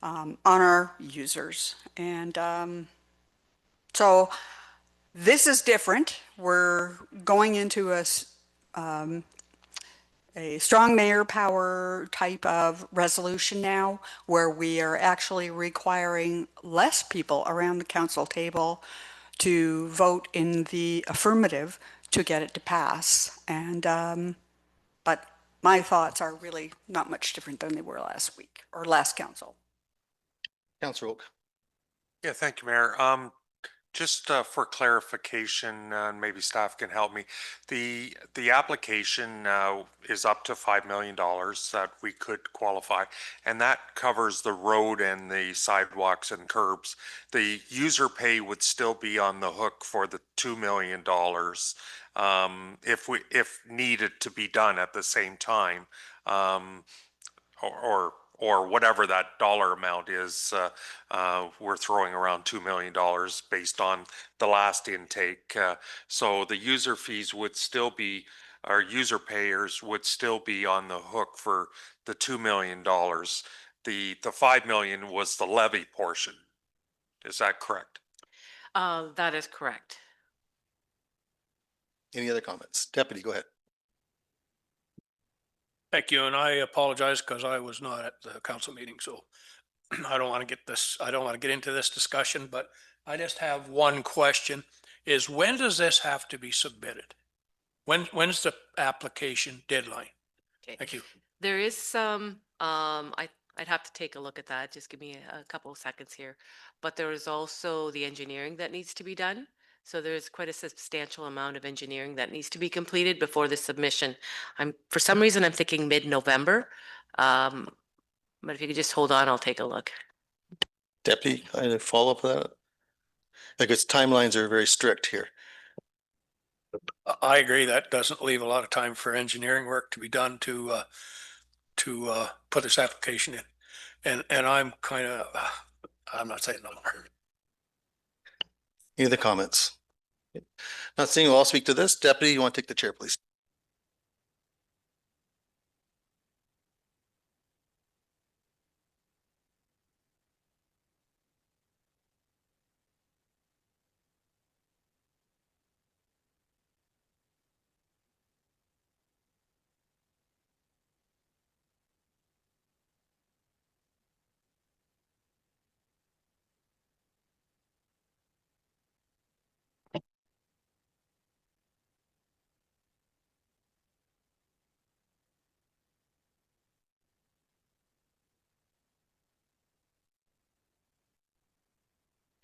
Speaker 6: on our users. And so this is different. We're going into a strong mayor power type of resolution now, where we are actually requiring less people around the council table to vote in the affirmative to get it to pass. And but my thoughts are really not much different than they were last week or last council.
Speaker 4: Councillor Oak.
Speaker 7: Yeah, thank you, Mayor. Just for clarification, and maybe staff can help me. The application is up to $5 million that we could qualify, and that covers the road and the sidewalks and curbs. The user pay would still be on the hook for the $2 million if needed to be done at the same time, or whatever that dollar amount is. We're throwing around $2 million based on the last intake. So the user fees would still be, our user payers would still be on the hook for the $2 million. The $5 million was the levy portion. Is that correct?
Speaker 10: That is correct.
Speaker 4: Any other comments? Deputy, go ahead.
Speaker 8: Thank you, and I apologize because I was not at the council meeting, so I don't want to get into this discussion, but I just have one question, is when does this have to be submitted? When's the application deadline?
Speaker 10: Okay.
Speaker 8: Thank you.
Speaker 10: There is some, I'd have to take a look at that. Just give me a couple of seconds here. But there is also the engineering that needs to be done. So there's quite a substantial amount of engineering that needs to be completed before the submission. For some reason, I'm thinking mid-November. But if you could just hold on, I'll take a look.
Speaker 4: Deputy, any follow up with that? Because timelines are very strict here.
Speaker 8: I agree. That doesn't leave a lot of time for engineering work to be done to put this application in. And I'm kind of, I'm not saying no more.
Speaker 4: Any other comments? Not seeing who I'll speak to this. Deputy, you want to take the chair, please?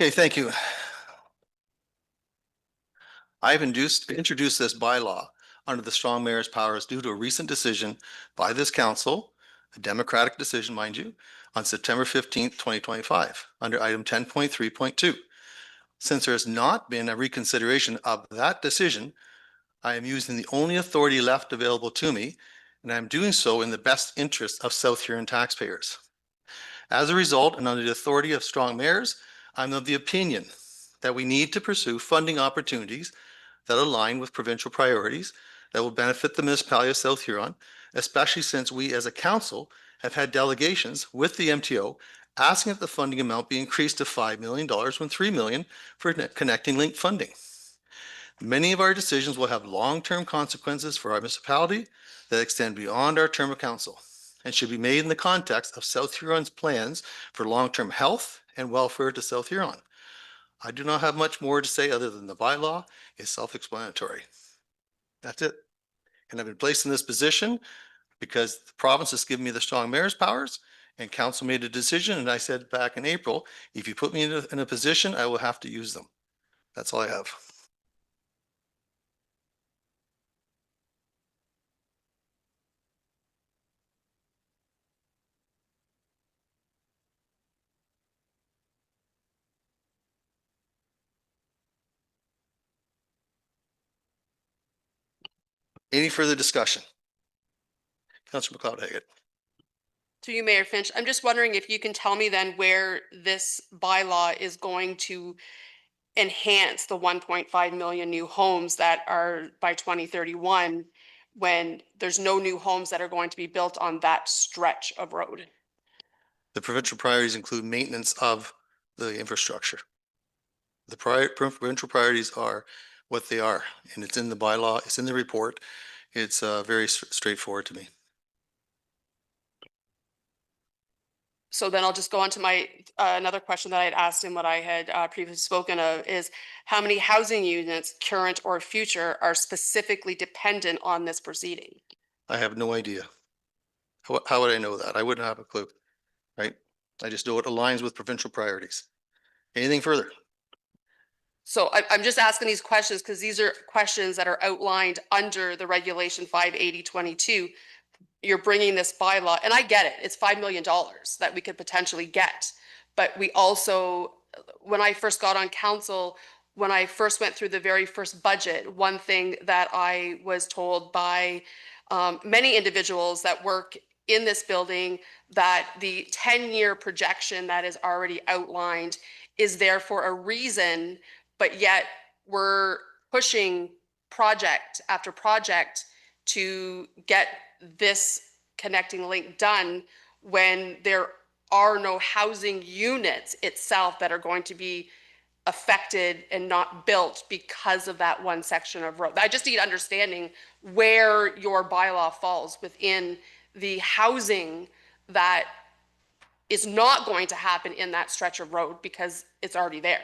Speaker 4: Okay, thank you. I've introduced this bylaw under the strong mayor's powers due to a recent decision by this council, a democratic decision, mind you, on September 15th, 2025, under item 10.3.2. Since there has not been a reconsideration of that decision, I am using the only authority left available to me, and I'm doing so in the best interest of South Huron taxpayers. As a result, and under the authority of strong mayors, I'm of the opinion that we need to pursue funding opportunities that align with provincial priorities that will benefit the municipality of South Huron, especially since we as a council have had delegations with the MTO asking that the funding amount be increased to $5 million when $3 million for Connecting Link funding. Many of our decisions will have long-term consequences for our municipality that extend beyond our term of council and should be made in the context of South Huron's plans for long-term health and welfare to South Huron. I do not have much more to say other than the bylaw is self-explanatory. That's it. And I've been placed in this position because the province has given me the strong mayor's powers and council made a decision. And I said back in April, if you put me in a position, I will have to use them. That's all I have. Any further discussion? Councillor McLeod-Haggett.
Speaker 9: To you, Mayor Finch, I'm just wondering if you can tell me then where this bylaw is going to enhance the 1.5 million new homes that are by 2031, when there's no new homes that are going to be built on that stretch of road.
Speaker 4: The provincial priorities include maintenance of the infrastructure. The provincial priorities are what they are, and it's in the bylaw, it's in the report. It's very straightforward to me.
Speaker 9: So then I'll just go on to my another question that I had asked him, what I had previously spoken of, is how many housing units, current or future, are specifically dependent on this proceeding?
Speaker 4: I have no idea. How would I know that? I wouldn't have a clue, right? I just know it aligns with provincial priorities. Anything further?
Speaker 9: So I'm just asking these questions because these are questions that are outlined under the regulation 58022. You're bringing this bylaw, and I get it, it's $5 million that we could potentially get. But we also, when I first got on council, when I first went through the very first budget, one thing that I was told by many individuals that work in this building, that the 10-year projection that is already outlined is there for a reason, but yet we're pushing project after project to get this Connecting Link done when there are no housing units itself that are going to be affected and not built because of that one section of road. I just need understanding where your bylaw falls within the housing that is not going to happen in that stretch of road because it's already there.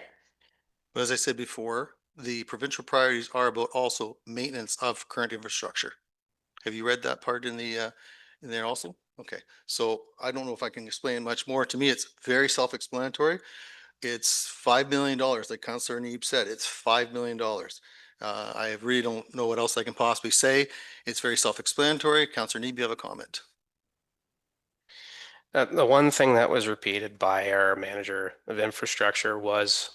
Speaker 4: But as I said before, the provincial priorities are about also maintenance of current infrastructure. Have you read that part in the in there also? Okay, so I don't know if I can explain much more. To me, it's very self-explanatory. It's $5 million, like Councillor Neeb said. It's $5 million. I really don't know what else I can possibly say. It's very self-explanatory. Councillor Neeb, you have a comment?
Speaker 5: The one thing that was repeated by our manager of infrastructure was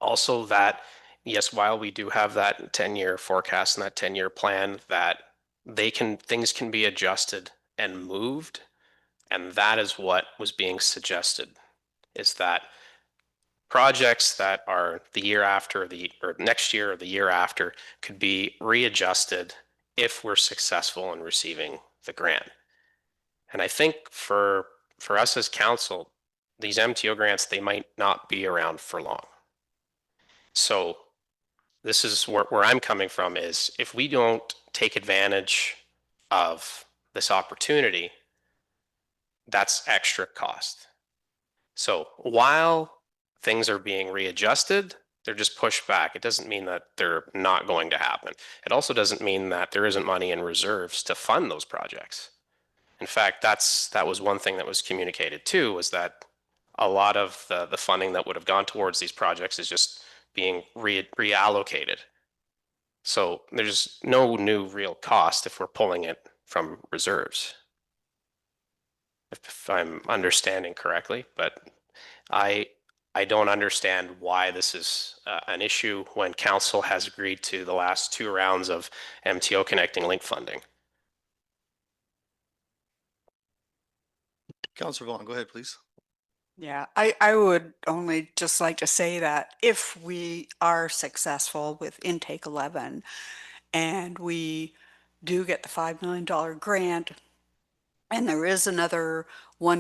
Speaker 5: also that, yes, while we do have that 10-year forecast and that 10-year plan, that things can be adjusted and moved. And that is what was being suggested, is that projects that are the year after or next year or the year after could be readjusted if we're successful in receiving the grant. And I think for us as council, these MTO grants, they might not be around for long. So this is where I'm coming from, is if we don't take advantage of this opportunity, that's extra cost. So while things are being readjusted, they're just pushed back. It doesn't mean that they're not going to happen. It also doesn't mean that there isn't money in reserves to fund those projects. In fact, that was one thing that was communicated too, was that a lot of the funding that would have gone towards these projects is just being reallocated. So there's no new real cost if we're pulling it from reserves, if I'm understanding correctly. But I don't understand why this is an issue when council has agreed to the last 2 rounds of MTO Connecting Link funding.
Speaker 4: Councillor Vaughan, go ahead, please.
Speaker 6: Yeah, I would only just like to say that if we are successful with intake 11 and we do get the $5 million grant, and there is another 2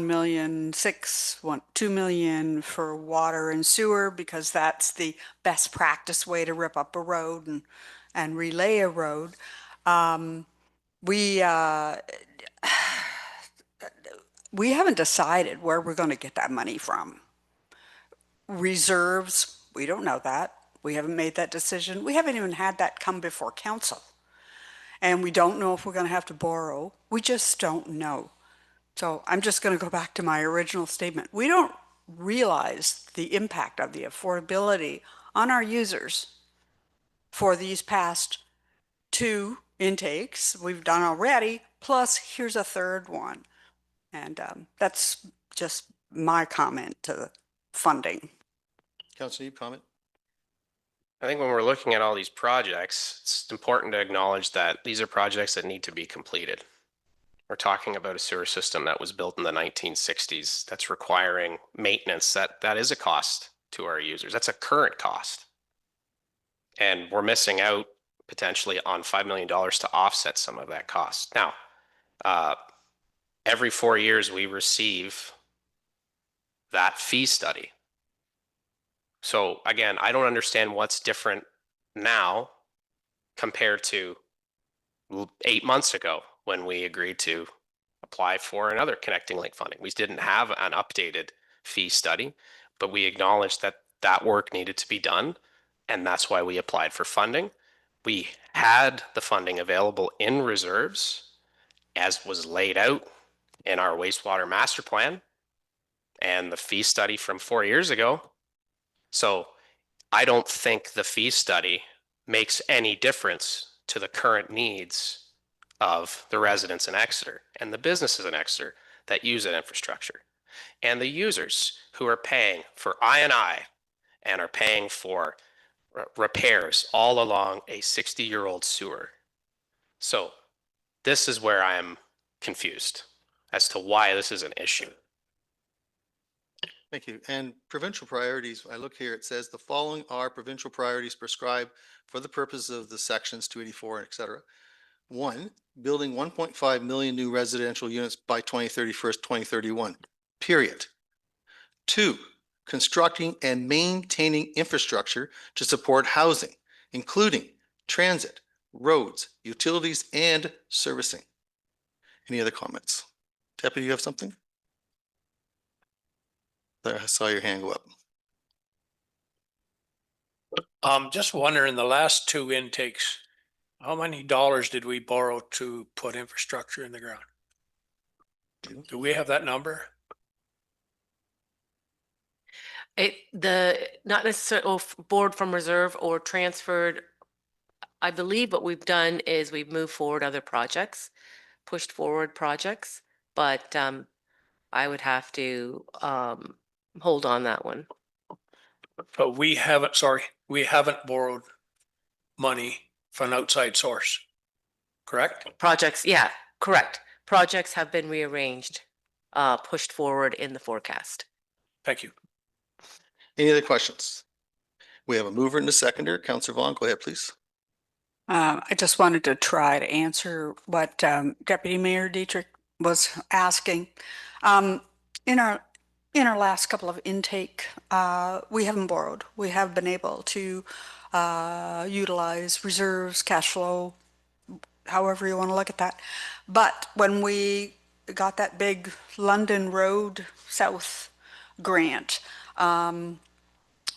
Speaker 6: million for water and sewer, because that's the best practice way to rip up a road and relay a road. We we haven't decided where we're going to get that money from. Reserves, we don't know that. We haven't made that decision. We haven't even had that come before council. And we don't know if we're going to have to borrow. We just don't know. So I'm just going to go back to my original statement. We don't realize the impact of the affordability on our users for these past 2 intakes we've done already, plus here's a third one. And that's just my comment to the funding.
Speaker 4: Councilor, you comment?
Speaker 5: I think when we're looking at all these projects, it's important to acknowledge that these are projects that need to be completed. We're talking about a sewer system that was built in the 1960s that's requiring maintenance. That is a cost to our users. That's a current cost. And we're missing out potentially on $5 million to offset some of that cost. Now, every 4 years we receive that fee study. So again, I don't understand what's different now compared to 8 months ago when we agreed to apply for another Connecting Link funding. We didn't have an updated fee study, but we acknowledged that that work needed to be done, and that's why we applied for funding. We had the funding available in reserves as was laid out in our wastewater master plan and the fee study from 4 years ago. So I don't think the fee study makes any difference to the current needs of the residents in Exeter and the businesses in Exeter that use that infrastructure, and the users who are paying for I&I and are paying for repairs all along a 60-year-old sewer. So this is where I'm confused as to why this is an issue.
Speaker 4: Thank you. And provincial priorities, I look here, it says the following are provincial priorities prescribed for the purpose of the sections 284, et cetera. 1, building 1.5 million new residential units by 2031, period. 2, constructing and maintaining infrastructure to support housing, including transit, roads, utilities, and servicing. Any other comments? Deputy, you have something? There, I saw your hand go up.
Speaker 8: Just wondering, the last 2 intakes, how many dollars did we borrow to put infrastructure in the ground? Do we have that number?
Speaker 10: Not necessarily borrowed from reserve or transferred. I believe what we've done is we've moved forward other projects, pushed forward projects, but I would have to hold on that one.
Speaker 8: But we haven't borrowed money from an outside source, correct?
Speaker 10: Projects, yeah, correct. Projects have been rearranged, pushed forward in the forecast.
Speaker 8: Thank you.
Speaker 4: Any other questions? We have a mover and a seconder. Councillor Vaughn, go ahead, please.
Speaker 6: I just wanted to try to answer what Deputy Mayor Dietrich was asking. In our last couple of intake, we haven't borrowed. We have been able to utilize reserves, cash flow, however you want to look at that. But when we got that big London Road South grant,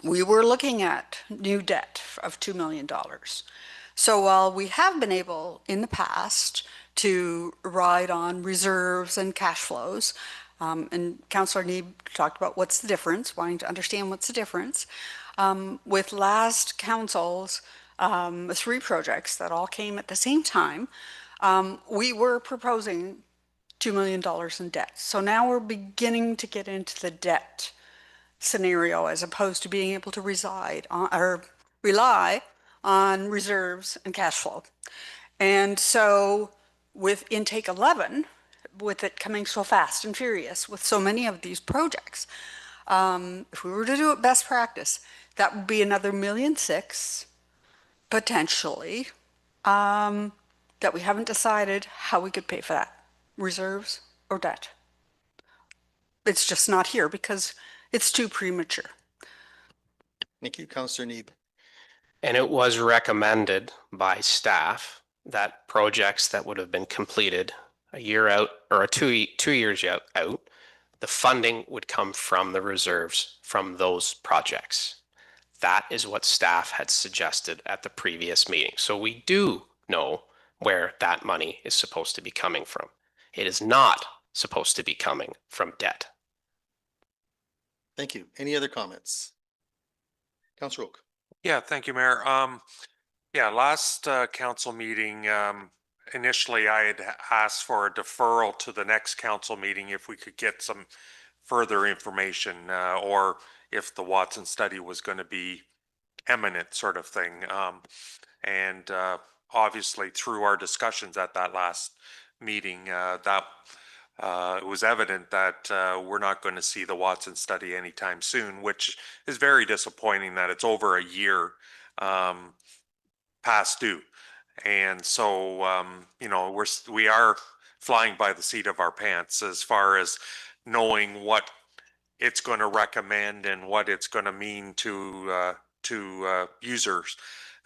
Speaker 6: we were looking at new debt of $2 million. So while we have been able in the past to ride on reserves and cash flows, and Councillor Neeb talked about what's the difference, wanting to understand what's the difference. With last council's 3 projects that all came at the same time, we were proposing $2 million in debt. So now we're beginning to get into the debt scenario as opposed to being able to reside on or rely on reserves and cash flow. And so with intake 11, with it coming so fast and furious with so many of these projects, If we were to do it best practice, that would be another 1,600,000 potentially, that we haven't decided how we could pay for that, reserves or debt. It's just not here because it's too premature.
Speaker 4: Thank you, Councillor Neeb.
Speaker 5: And it was recommended by staff that projects that would have been completed a year out or 2 years out, the funding would come from the reserves from those projects. That is what staff had suggested at the previous meeting. So we do know where that money is supposed to be coming from. It is not supposed to be coming from debt.
Speaker 4: Thank you. Any other comments? Councillor Oak.
Speaker 7: Yeah, thank you, Mayor. Yeah, last council meeting, initially I had asked for a deferral to the next council meeting if we could get some further information, or if the Watson study was going to be eminent sort of thing. And obviously through our discussions at that last meeting, that it was evident that we're not going to see the Watson study anytime soon, which is very disappointing that it's over a year past due. And so, you know, we are flying by the seat of our pants as far as knowing what it's going to recommend and what it's going to mean to users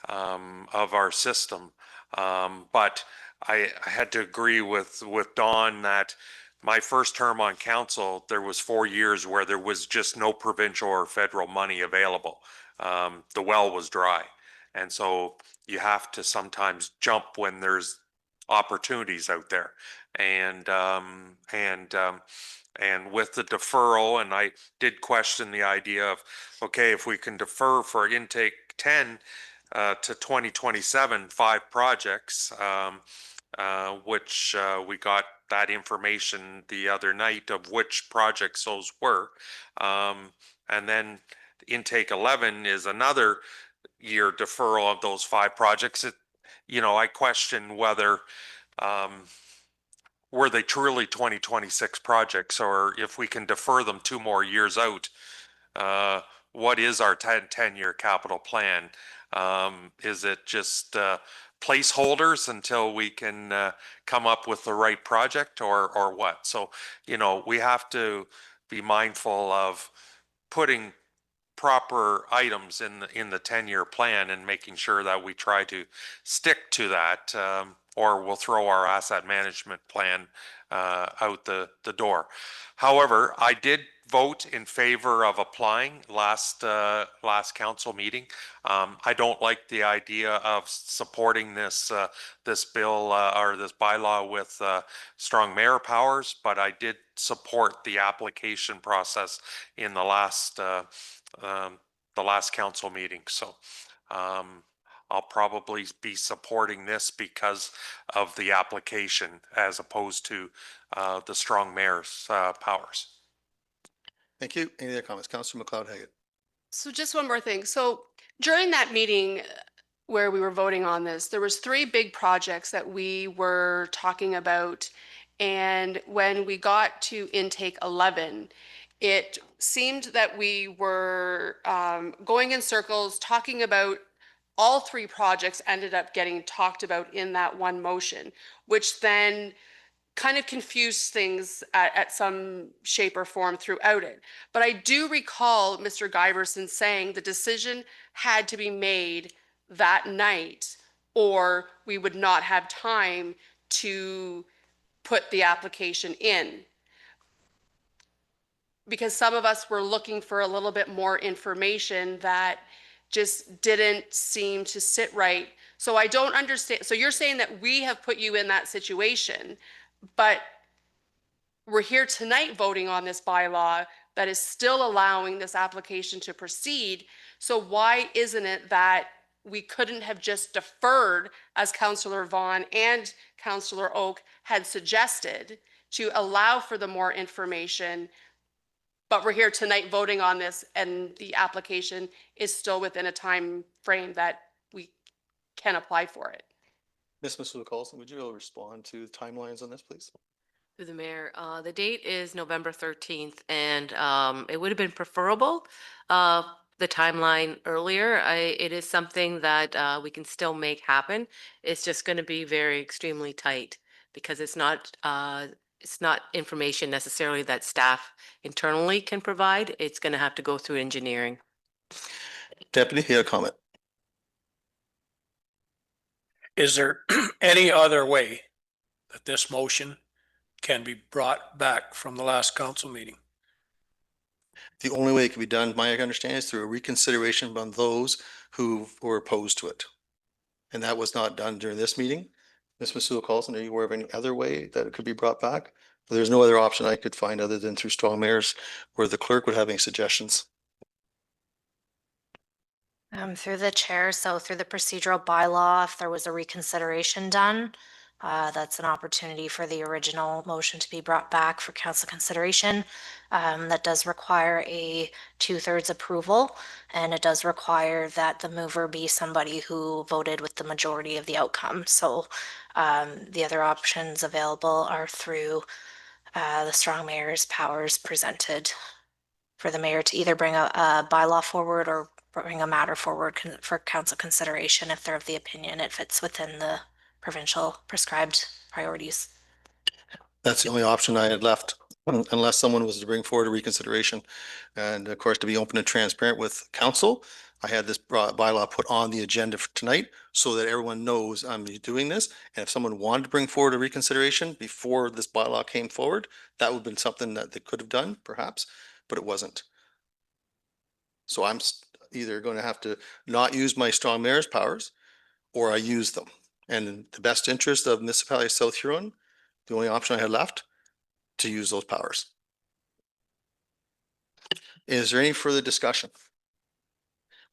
Speaker 7: of our system. But I had to agree with Dawn that my first term on council, there was 4 years where there was just no provincial or federal money available. The well was dry. And so you have to sometimes jump when there's opportunities out there. And with the deferral, and I did question the idea of, okay, if we can defer for intake 10 to 2027, 5 projects, which we got that information the other night of which projects those were. And then intake 11 is another year deferral of those 5 projects. You know, I question whether were they truly 2026 projects, or if we can defer them 2 more years out, what is our 10-year capital plan? Is it just placeholders until we can come up with the right project, or what? So, you know, we have to be mindful of putting proper items in the 10-year plan and making sure that we try to stick to that, or we'll throw our asset management plan out the door. However, I did vote in favor of applying last council meeting. I don't like the idea of supporting this bill or this bylaw with strong mayor powers, but I did support the application process in the last council meeting. So I'll probably be supporting this because of the application as opposed to the strong mayor's powers.
Speaker 4: Thank you. Any other comments? Councillor McLeod-Haggett.
Speaker 9: So just one more thing. So during that meeting where we were voting on this, there was 3 big projects that we were talking about. And when we got to intake 11, it seemed that we were going in circles, talking about all 3 projects ended up getting talked about in that one motion, which then kind of confused things at some shape or form throughout it. But I do recall Mr. Giberson saying the decision had to be made that night, or we would not have time to put the application in. Because some of us were looking for a little bit more information that just didn't seem to sit right. So I don't understand. So you're saying that we have put you in that situation, but we're here tonight voting on this bylaw that is still allowing this application to proceed. So why isn't it that we couldn't have just deferred, as Councillor Vaughn and Councillor Oak had suggested, to allow for the more information? But we're here tonight voting on this, and the application is still within a time frame that we can apply for it.
Speaker 4: Ms. Masuda Carlson, would you respond to the timelines on this, please?
Speaker 10: Through the mayor, the date is November 13th, and it would have been preferable, the timeline earlier. It is something that we can still make happen. It's just going to be very extremely tight because it's not information necessarily that staff internally can provide. It's going to have to go through engineering.
Speaker 4: Deputy, you had a comment?
Speaker 8: Is there any other way that this motion can be brought back from the last council meeting?
Speaker 4: The only way it can be done, my understanding, is through a reconsideration on those who were opposed to it. And that was not done during this meeting. Ms. Masuha-Carlson, are you aware of any other way that it could be brought back? There's no other option I could find other than through strong mayors, where the clerk would have any suggestions.
Speaker 14: Through the chair, so through the procedural bylaw, if there was a reconsideration done, that's an opportunity for the original motion to be brought back for council consideration. That does require a 2/3 approval, and it does require that the mover be somebody who voted with the majority of the outcome. So the other options available are through the strong mayor's powers presented for the mayor to either bring a bylaw forward or bring a matter forward for council consideration if they're of the opinion it fits within the provincial prescribed priorities.
Speaker 4: That's the only option I had left, unless someone was to bring forward a reconsideration. And of course, to be open and transparent with council, I had this bylaw put on the agenda for tonight so that everyone knows I'm doing this. And if someone wanted to bring forward a reconsideration before this bylaw came forward, that would have been something that they could have done perhaps, but it wasn't. So I'm either going to have to not use my strong mayor's powers or I use them. And in the best interest of municipality of South Huron, the only option I had left to use those powers. Is there any further discussion?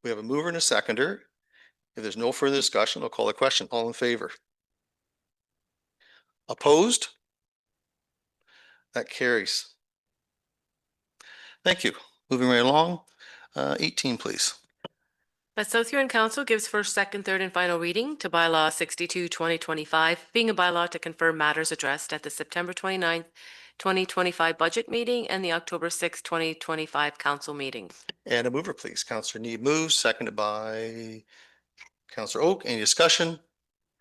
Speaker 4: We have a mover and a seconder. If there's no further discussion, I'll call the question. All in favor? Opposed? That carries. Thank you. Moving right along. 18, please.
Speaker 10: That South Huron Council gives first, second, third, and final reading to bylaw 62/2025, being a bylaw to confirm matters addressed at the September 29th, 2025 budget meeting and the October 6th, 2025 council meeting.
Speaker 4: And a mover, please. Councillor Need moves, seconded by Councillor Oak. Any discussion?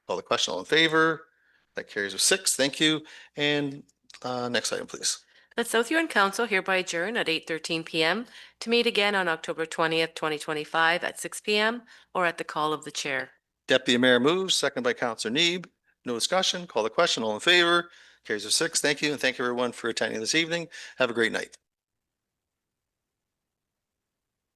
Speaker 4: Call the question. All in favor? That carries with 6. Thank you. And next item, please.
Speaker 10: That South Huron Council hereby adjourn at 8:13 p.m. to meet again on October 20th, 2025 at 6 p.m. or at the call of the chair.
Speaker 4: Deputy Mayor moves, seconded by Councillor Neeb. No discussion. Call the question. All in favor? Carries with 6. Thank you. And thank you everyone for attending this evening. Have a great night.